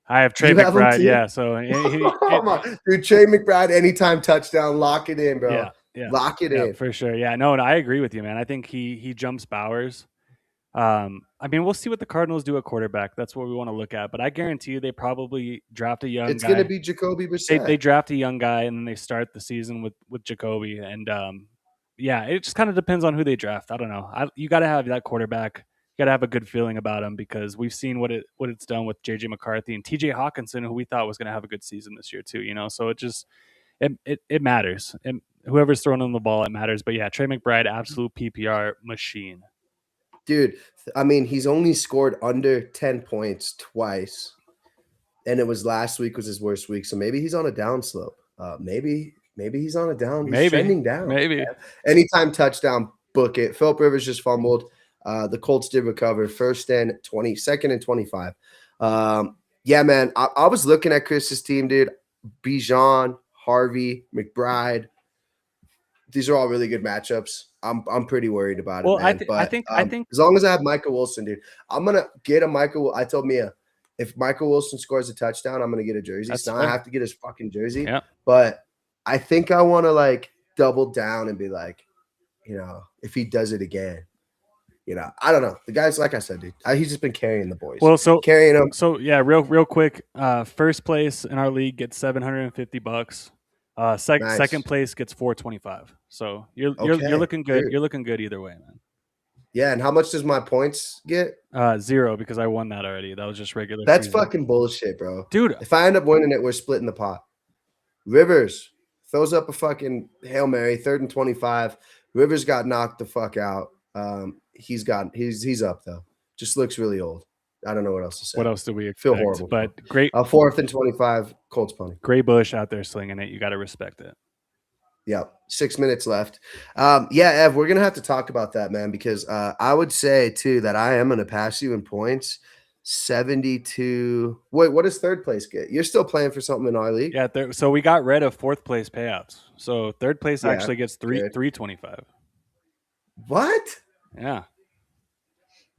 I have Trey McBride. Yeah. So dude, Trey McBride, anytime touchdown, lock it in, bro. Yeah. Lock it in for sure. Yeah, no, I agree with you, man. I think he jumps Bowers. I mean, we'll see what the Cardinals do at quarterback. That's what we want to look at. But I guarantee you, they probably draft a young guy. It's going to be Jacoby Brissett. They draft a young guy and then they start the season with Jacoby. And it just kind of depends on who they draft. I don't know. You got to have that quarterback. You got to have a good feeling about him because we've seen what it's done with JJ McCarthy and TJ Hawkinson, who we thought was going to have a good season this year too. So it just it matters. And whoever's throwing him the ball, it matters. But yeah, Trey McBride, absolute PPR machine. Dude, I mean, he's only scored under 10 points twice. And it was last week was his worst week. So maybe he's on a down slope. Maybe he's on a down. He's trending down. Maybe. Man. Anytime touchdown, book it. Phillip Rivers just fumbled. The Colts did recover. 2nd and 25. Yeah, man. I was looking at Chris's team, dude. Bijan, Harvey, McBride. These are all really good matchups. I'm pretty worried about it. Well, man. I think as long as I have Michael Wilson, dude, I'm gonna get a Michael. I told Mia, if Michael Wilson scores a touchdown, I'm gonna get a jersey. So now I have to get his fucking jersey. Yeah. But I think I want to like double down and be like, if he does it again, I don't know. The guy's like I said, dude. He's just been carrying the boys, Well, so carrying them. so yeah, real quick. First place in our league gets $750. Second Nice. place gets $425. So you're Okay. looking good. Dude. You're looking good either way, man. Yeah. And how much does my points get? 0 because I won that already. That was just regular That's season, fucking bullshit, bro. dude. If I end up winning it, we're splitting the pot. Rivers throws up a fucking Hail Mary, 3rd and 25. Rivers got knocked the fuck out. He's up though. Just looks really old. I don't know what else to say. What else do we Feel expect? horrible. But great, 4th and 25, Colts punting. Gray Bush out there slinging it. You got to respect it. Yeah, 6 minutes left. Yeah, Ev, we're gonna have to talk about that, man, because I would say too that I am gonna pass you in points. 72. Wait, what does third place get? You're still playing for something in our league? Yeah. So we got rid of fourth place payouts. So third place Yeah, actually gets good. 325. What? Yeah.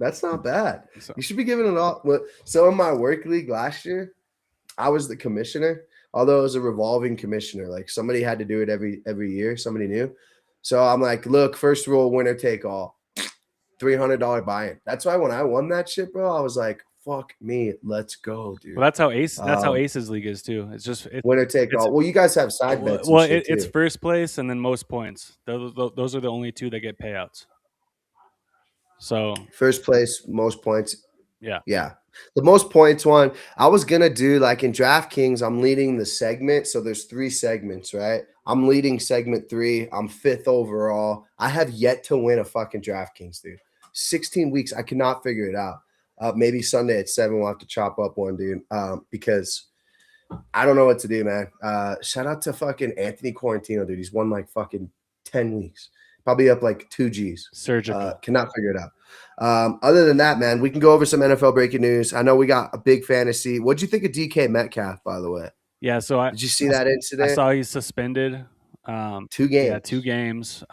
That's not bad. So, You should be giving it all. So in my work league last year, I was the commissioner, although it was a revolving commissioner. Like somebody had to do it every year, somebody new. So I'm like, look, first rule, winner take all. $300 buy-in. That's why when I won that shit, bro, I was like, fuck me, let's go, dude. well, that's how Aces League is too. It's winner take all. Well, you guys have side bets. well, and shit it's too. first place and then most points. Those are the only two that get payouts. So First place, most points. yeah. The most points one, I was going to do like in DraftKings, I'm leading the segment. So there's 3 segments, right? I'm leading segment 3. I'm 5th overall. I have yet to win a fucking DraftKings, dude. 16 weeks. I cannot figure it out. Maybe Sunday at 7, we'll have to chop up one, dude, because I don't know what to do, man. Shout out to fucking Anthony Quarantino, dude. He's won like fucking 10 weeks. Probably up like 2 G's. Surgical. Cannot figure it out. Other than that, man, we can go over some NFL breaking news. I know we got a big fantasy. What'd you think of DK Metcalf, by the way? Yeah, so did you see that incident? I saw he's suspended. 2 games. Yeah, 2 games.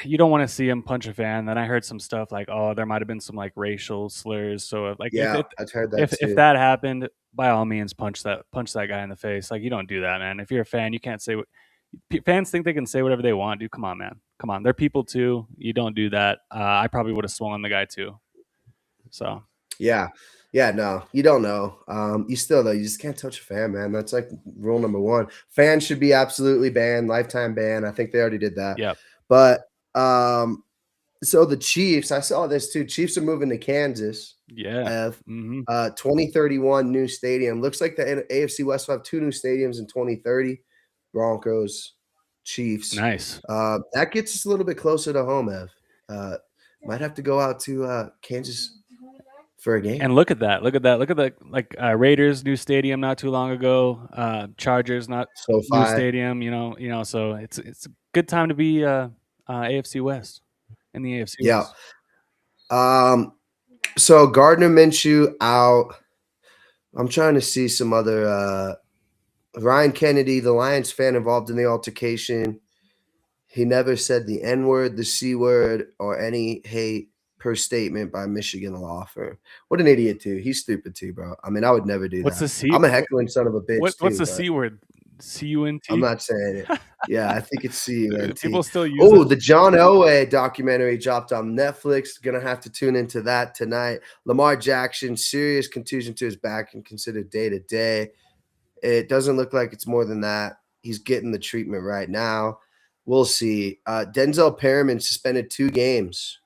You don't want to see him punch a fan. Then I heard some stuff like, oh, there might have been some like racial slurs. So like, yeah, I've heard that too. If that happened, by all means, punch that guy in the face. Like, you don't do that, man. If you're a fan, you can't say what fans think they can say whatever they want. Dude, come on, man. Come on, they're people too. You don't do that. I probably would have swung on the guy too. So yeah, no, you don't know. You still though, you just can't touch a fan, man. That's like rule number 1. Fans should be absolutely banned, lifetime ban. I think they already did that. yeah. But so the Chiefs, I saw this too. Chiefs are moving to Kansas. Yeah. 2031 new stadium. Looks like the AFC West will have 2 new stadiums in 2030. Broncos, Chiefs. Nice. That gets us a little bit closer to home, Ev. Might have to go out to Kansas for a game. And look at that. Look at the like Raiders new stadium not too long ago. Chargers new stadium. You know. So it's a good time to be AFC West in the AFC West. So Gardner Minshew out. I'm trying to see some other. Ryan Kennedy, the Lions fan involved in the altercation. He never said the N word, the C word, or any hate per statement by Michigan law firm. What an idiot, too. He's stupid, too, bro. I mean, I would never do that. What's the C? I'm a heckling son of a bitch, What's the C word? C-U-N-T? I'm not saying it. Yeah, I think it's C-U-N-T. People still use it. The John Elway documentary dropped on Netflix. Gonna have to tune into that tonight. Lamar Jackson, serious contusion to his back and considered day-to-day. It doesn't look like it's more than that. He's getting the treatment right now. We'll see. Denzel Perriman suspended 2 games.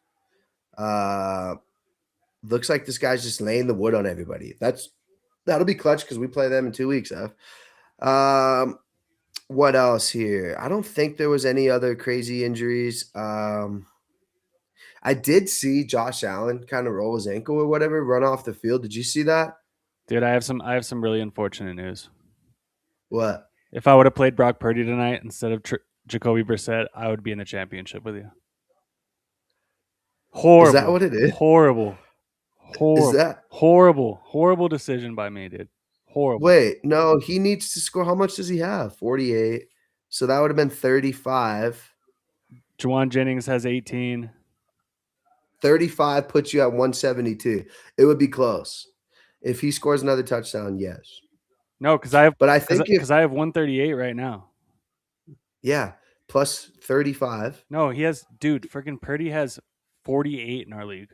Looks like this guy's just laying the wood on everybody. That'll be clutch because we play them in 2 weeks, What else here? I don't think there was any other crazy injuries. I did see Josh Allen kind of roll his ankle or whatever, run off the field. Did you see that? Dude, I have some really unfortunate news. What? If I would have played Brock Purdy tonight instead of Jacoby Brissett, I would be in the championship with you. Horrible. Is that what it is? Horrible. Is that horrible decision by me, dude? Horrible. Wait, no, he needs to score. How much does he have? 48. So that would have been 35. Juwan Jennings has 18. 35 puts you at 172. It would be close. If he scores another touchdown, yes. No, because I have 138 right now. Yeah, plus 35. No, he has, dude, freaking Purdy has 48 in our league.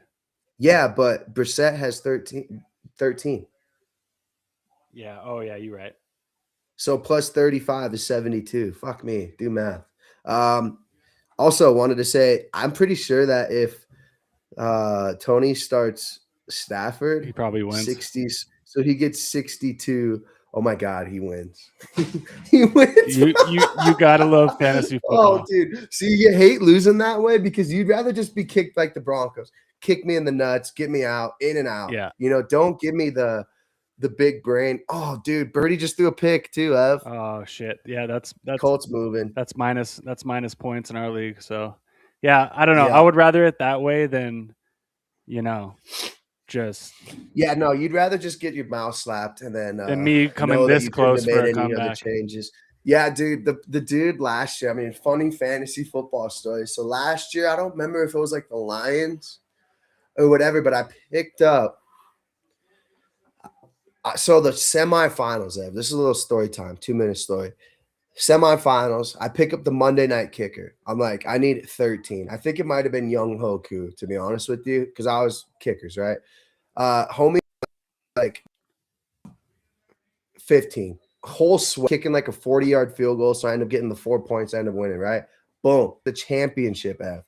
Yeah, but Brissett has 13. Yeah. Oh yeah, you're right. So plus 35 is 72. Fuck me. Do math. Also wanted to say I'm pretty sure that if Tony starts Stafford He probably wins. 60s, so he gets 62. Oh my god, he wins. He wins. You gotta love fantasy Oh, football. dude. See, you hate losing that way because you'd rather just be kicked like the Broncos. Kick me in the nuts, get me out, in and out. Yeah. Don't give me the big brain. Oh, dude, Birdie just threw a pick too, Ev. Oh shit. Yeah, that's Colts moving. that's minus points in our league. So yeah, I don't know. I Yeah. would rather it that way than just Yeah, no, you'd rather just get your mouth slapped and then than me coming know that this you couldn't close have for made a any other comeback. changes. Yeah, dude, the dude last year, I mean, funny fantasy football story. So last year, I don't remember if it was like the Lions or whatever, but I picked up. So the semifinals, Ev, this is a little story time, 2-minute story. Semifinals, I pick up the Monday night kicker. I'm like, I need 13. I think it might have been Young Hoku, to be honest with you, because I was kickers, right? Homie, like 15. Whole sweat, kicking like a 40-yard field goal. So I end up getting the 4 points. I end up winning, right? Boom. The championship, F.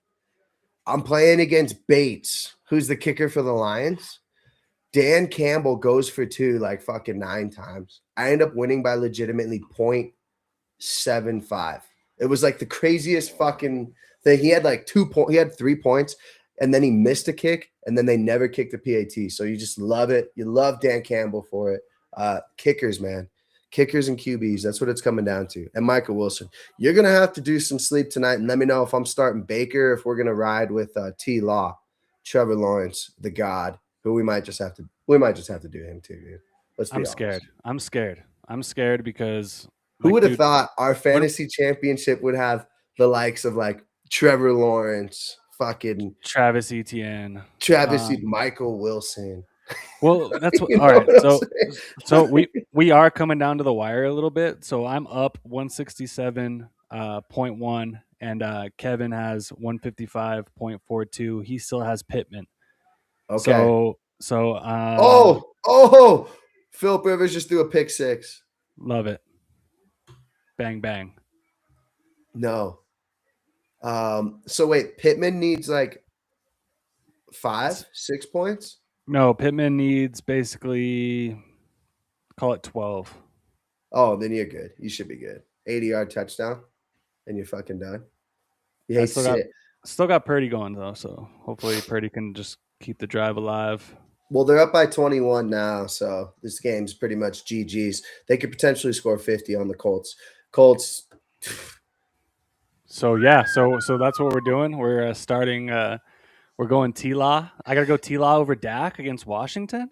I'm playing against Bates, who's the kicker for the Lions. Dan Campbell goes for 2 like fucking 9 times. I end up winning by legitimately 0.75. It was like the craziest fucking thing. He had like 2 points. He had 3 points, and then he missed a kick, and then they never kicked the PAT. So you just love it. You love Dan Campbell for it. Kickers, man. Kickers and QBs. That's what it's coming down to. And Michael Wilson. You're going to have to do some sleep tonight, and let me know if I'm starting Baker, if we're going to ride with T. Law, Trevor Lawrence, the God, who we might just have to do him too, dude. Let's be I'm honest. scared. I'm scared because Who like, would have dude, thought our fantasy championship would have the likes of like Trevor Lawrence, fucking Travis Etienne, Travis, Michael Wilson. Well, that's what. You All know right, what I'm saying? so we are coming down to the wire a little bit. So I'm up 167.1, and Kevin has 155.42. He still has Pittman. Okay. So Philip Rivers just threw a pick 6. love it. Bang bang. No. So wait, Pittman needs like 5, 6 points. No, Pittman needs basically call it 12. Oh, then you're good. You should be good. 80-yard touchdown, and you're fucking done. You I hate to see it. still got Purdy going though, so hopefully Purdy can just keep the drive alive. Well, they're up by 21 now, so this game's pretty much GG's. They could potentially score 50 on the Colts. So yeah, so that's what we're doing. We're starting. We're going T-Law. I gotta go T-Law over Dak against Washington.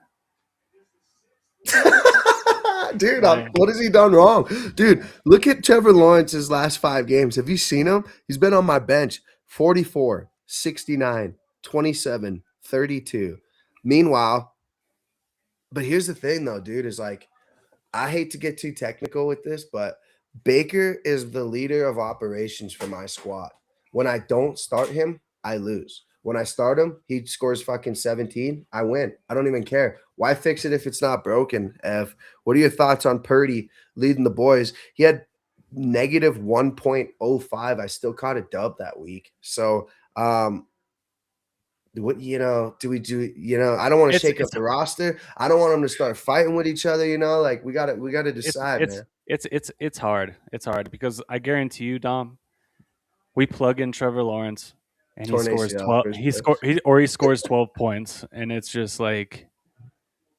Dude, Right. what has he done wrong? Dude, look at Trevor Lawrence's last 5 games. Have you seen him? He's been on my bench 44, 69, 27, 32. Meanwhile, but here's the thing, though, dude, is like, I hate to get too technical with this, but Baker is the leader of operations for my squad. When I don't start him, I lose. When I start him, he scores fucking 17. I win. I don't even care. Why fix it if it's not broken, Ev? What are your thoughts on Purdy leading the boys? He had negative 1.05. I still caught a dub that week. So, what do we do? I don't want to shake up the roster. I don't want them to start fighting with each other. Like we gotta decide, man. It's hard. It's hard because I guarantee you, Dom, we plug in Trevor Lawrence and he scores 12. He scores 12 points, and it's just like,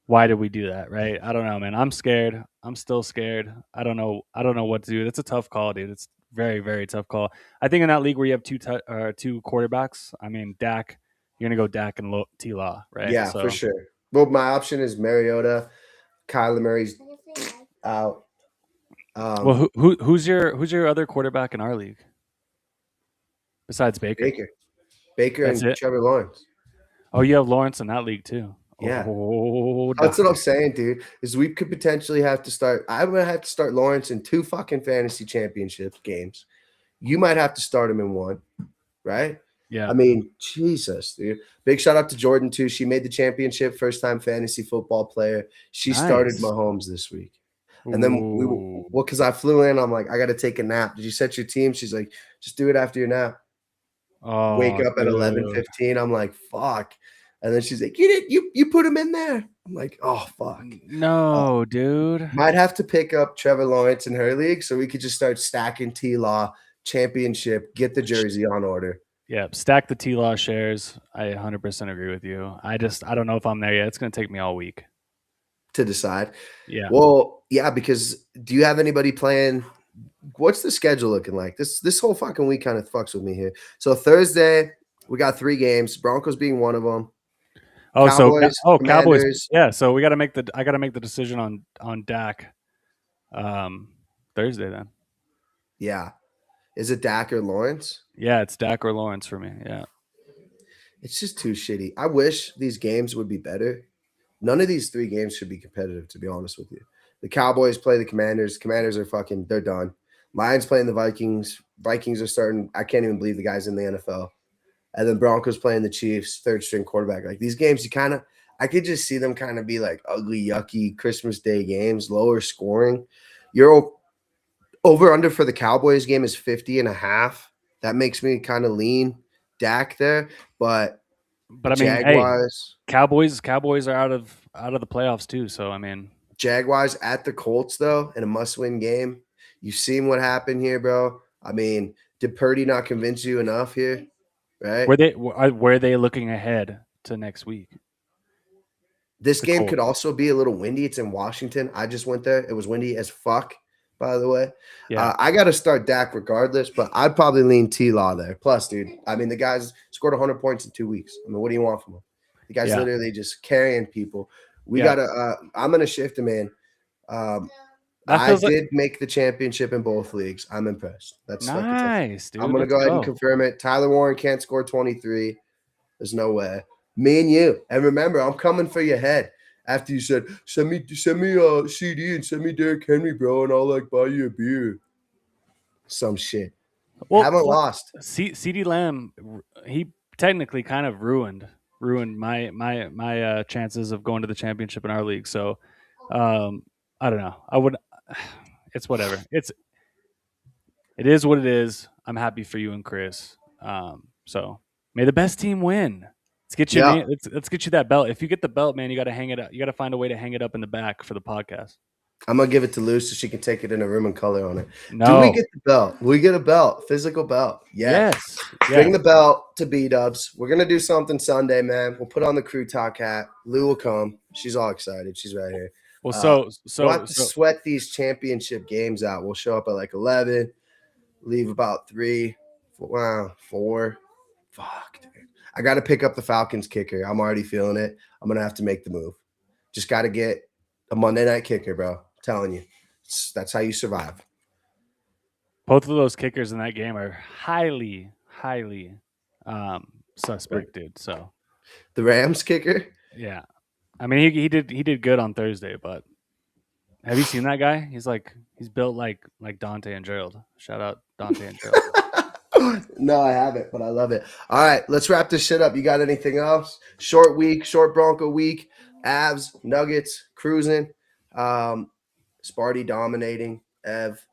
why did we do that, right? I don't know, man. I'm scared. I'm still scared. I don't know what to do. It's a tough call, dude. It's very, very tough call. I think in that league where you have two quarterbacks, I mean, Dak, you're gonna go Dak and T-Law, right? Yeah, for sure. Well, my option is Mariota. Kyler Murray's out. Well, who's your other quarterback in our league besides Baker? Baker That's and it? Trevor Lawrence. Oh, you have Lawrence in that league too. Yeah. Oh, that's what I'm saying, dude. Is we could potentially have to start. I'm gonna have to start Lawrence in 2 fucking fantasy championship games. You might have to start him in 1, right? Yeah. I mean, Jesus, dude. Big shout out to Jordan too. She made the championship, first time fantasy football player. She started Nice. Mahomes this week. And then Ooh. because I flew in, I'm like, I got to take a nap. Did you set your team? She's like, just do it after your nap. Wake Oh, up at dude. 11:15. I'm like, fuck. And then she's like, you put him in there. I'm like, oh fuck. No, dude. Might have to pick up Trevor Lawrence in her league so we could just start stacking T Law championship, get the jersey on order Yeah, stack the T Law shares. I 100% agree with you. I don't know if I'm there yet. It's going to take me all week. to decide. Yeah. Well, yeah, because do you have anybody playing? What's the schedule looking like? This whole fucking week kind of fucks with me here. So Thursday, we got 3 games, Broncos being one of them. Oh, Cowboys, Cowboys. Commanders. Yeah, so I got to make the decision on Dak Thursday then. Yeah. Is it Dak or Lawrence? Yeah, it's Dak or Lawrence for me. Yeah. It's just too shitty. I wish these games would be better. None of these 3 games should be competitive, to be honest with you. The Cowboys play the Commanders. Commanders are fucking, they're done. Lions playing the Vikings. Vikings are starting. I can't even believe the guy's in the NFL. And then Broncos playing the Chiefs, third string quarterback. Like these games, I could just see them kind of be like ugly, yucky Christmas Day games, lower scoring. Your over under for the Cowboys game is 50.5. That makes me kind of lean Dak there. But But I mean, hey, Jaguars, Cowboys are out of the playoffs too, so I mean, Jaguars at the Colts, though, in a must-win game. You've seen what happened here, bro. I mean, did Purdy not convince you enough here? Right? were they looking ahead to next week? This The game could Colts. also be a little windy. It's in Washington. I just went there. It was windy as fuck, by the way. Yeah. I got to start Dak regardless, but I'd probably lean T-Law there. Plus, dude, I mean, the guy's scored 100 points in 2 weeks. I mean, what do you want from him? The guy's Yeah. literally just carrying people. We Yeah. got to I'm going to shift him in. That I feels like did make the championship in both leagues. I'm impressed. That's like it's nice, I'm dude. going to Let's go ahead and go. confirm it. Tyler Warren can't score 23. There's no way. Me and you. And remember, I'm coming for your head. After you said, send me a CD and send me Derrick Henry, bro, and I'll like buy you a beer. Some shit. Well, Haven't lost. CD Lamb, he technically kind of ruined my chances of going to the championship in our league. So, I don't know. I would. It's whatever. It is what it is. I'm happy for you and Chris. So may the best team win. Let's get you Yeah. name. Let's get you that belt. If you get the belt, man, you got to hang it up. You got to find a way to hang it up in the back for the podcast. I'm gonna give it to Luz so she can take it in a room and color on it. No. Do we get the belt? We get a belt, physical belt. Yeah. Yes. Bring the belt to B Dubs. We're gonna do something Sunday, man. We'll put on the crew talk hat. Lou will come. She's all excited. She's right here. Well, We'll have to sweat these championship games out. We'll show up at like 11, leave about 3, 4. Fuck, dude. I got to pick up the Falcons kicker. I'm already feeling it. I'm going to have to make the move. Just got to get a Monday night kicker, bro. I'm telling you. That's how you survive. both of those kickers in that game are highly suspect, dude. So The Rams kicker? yeah, I mean he did good on Thursday, but have you seen that guy? He's built like Dante and Gerald. Shout out Dante and Gerald. No, I haven't, but I love it. All right, let's wrap this shit up. You got anything else? Short week, short Bronco week. Avs, Nuggets, cruising. Sparty dominating. Ev.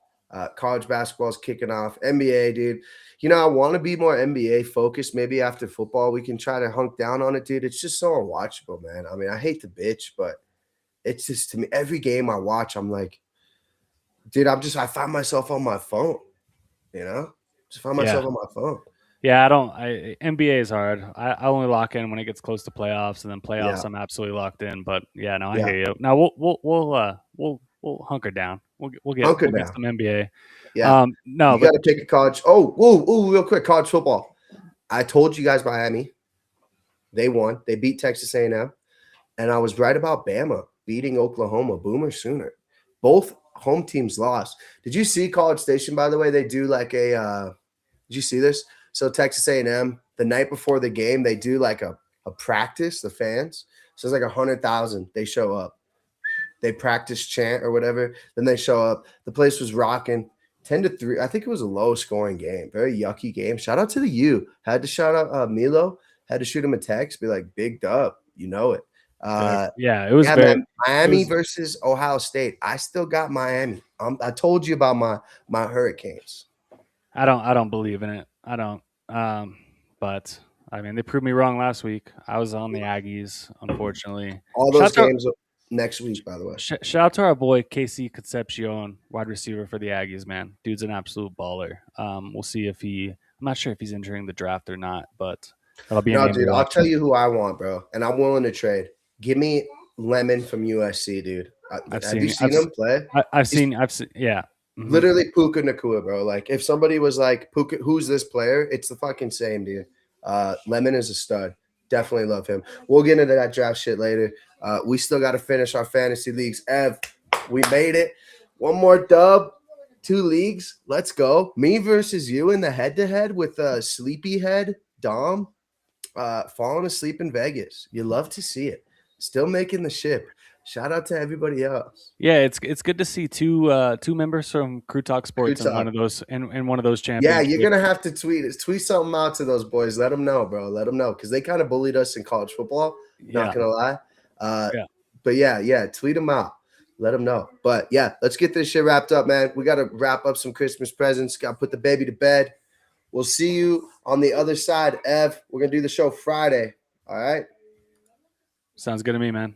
College basketball's kicking off. NBA, dude. You know, I want to be more NBA focused. Maybe after football, we can try to hunk down on it, dude. It's just so unwatchable, man. I mean, I hate to bitch, but it's just to me, every game I watch, I'm like, dude, I find myself on my phone, you know? Just find myself on my phone. Yeah, NBA is hard. I only lock in when it gets close to playoffs, and then playoffs Yeah. I'm absolutely locked in. But yeah, no, I Yeah. hear you. Now we'll hunker down. We'll get some NBA. Yeah. No, You but got to pick a college. Oh, real quick, college football. I told you guys Miami. They won. They beat Texas A&M. And I was right about Bama beating Oklahoma. Boomer Sooner. Both home teams lost. Did you see College Station, by the way? They do like a did you see this? So Texas A&M, the night before the game, they do like a practice, the fans. So it's like 100,000. They show up. They practice chant or whatever. Then they show up. The place was rocking. 10-3. I think it was a low scoring game. Very yucky game. Shout out to the U. Had to shout out Milo. Had to shoot him a text. Be like, big dub. You know it. Yeah, it was Yeah, very. man. Miami versus Ohio State. I still got Miami. I told you about my Hurricanes. I don't believe in it. I don't. But I mean, they proved me wrong last week. I was on the Aggies, unfortunately. All those games next week, by the way. Shout out to our boy Casey Concepcion, wide receiver for the Aggies. Man, dude's an absolute baller. We'll see if he. I'm not sure if he's entering the draft or not, but that'll be a No, name to dude. I'll watch. tell you who I want, bro, and I'm willing to trade. Give me Lemon from USC, dude. Have you seen him play? I've seen. Yeah. Mhm. Literally Puka Nakua, bro. Like if somebody was like Puka, who's this player? It's the fucking same, dude. Lemon is a stud. Definitely love him. We'll get into that draft shit later. We still got to finish our fantasy leagues. Ev, we made it. One more dub, 2 leagues. Let's go. Me versus you in the head-to-head with Sleepyhead Dom. Falling asleep in Vegas. You love to see it. Still making the ship. Shout out to everybody else. Yeah, it's good to see two members from Crew Talk Sports Crew in one Talk. of those in one of those Yeah, championships. you're gonna have to tweet something out to those boys. Let them know, bro. Let them know because they kind of bullied us in college football. Yeah. Not gonna lie. Yeah. But yeah, tweet them out. Let them know. But yeah, let's get this shit wrapped up, man. We got to wrap up some Christmas presents. Got to put the baby to bed. We'll see you on the other side, Ev. We're gonna do the show Friday. All right. Sounds good to me, man.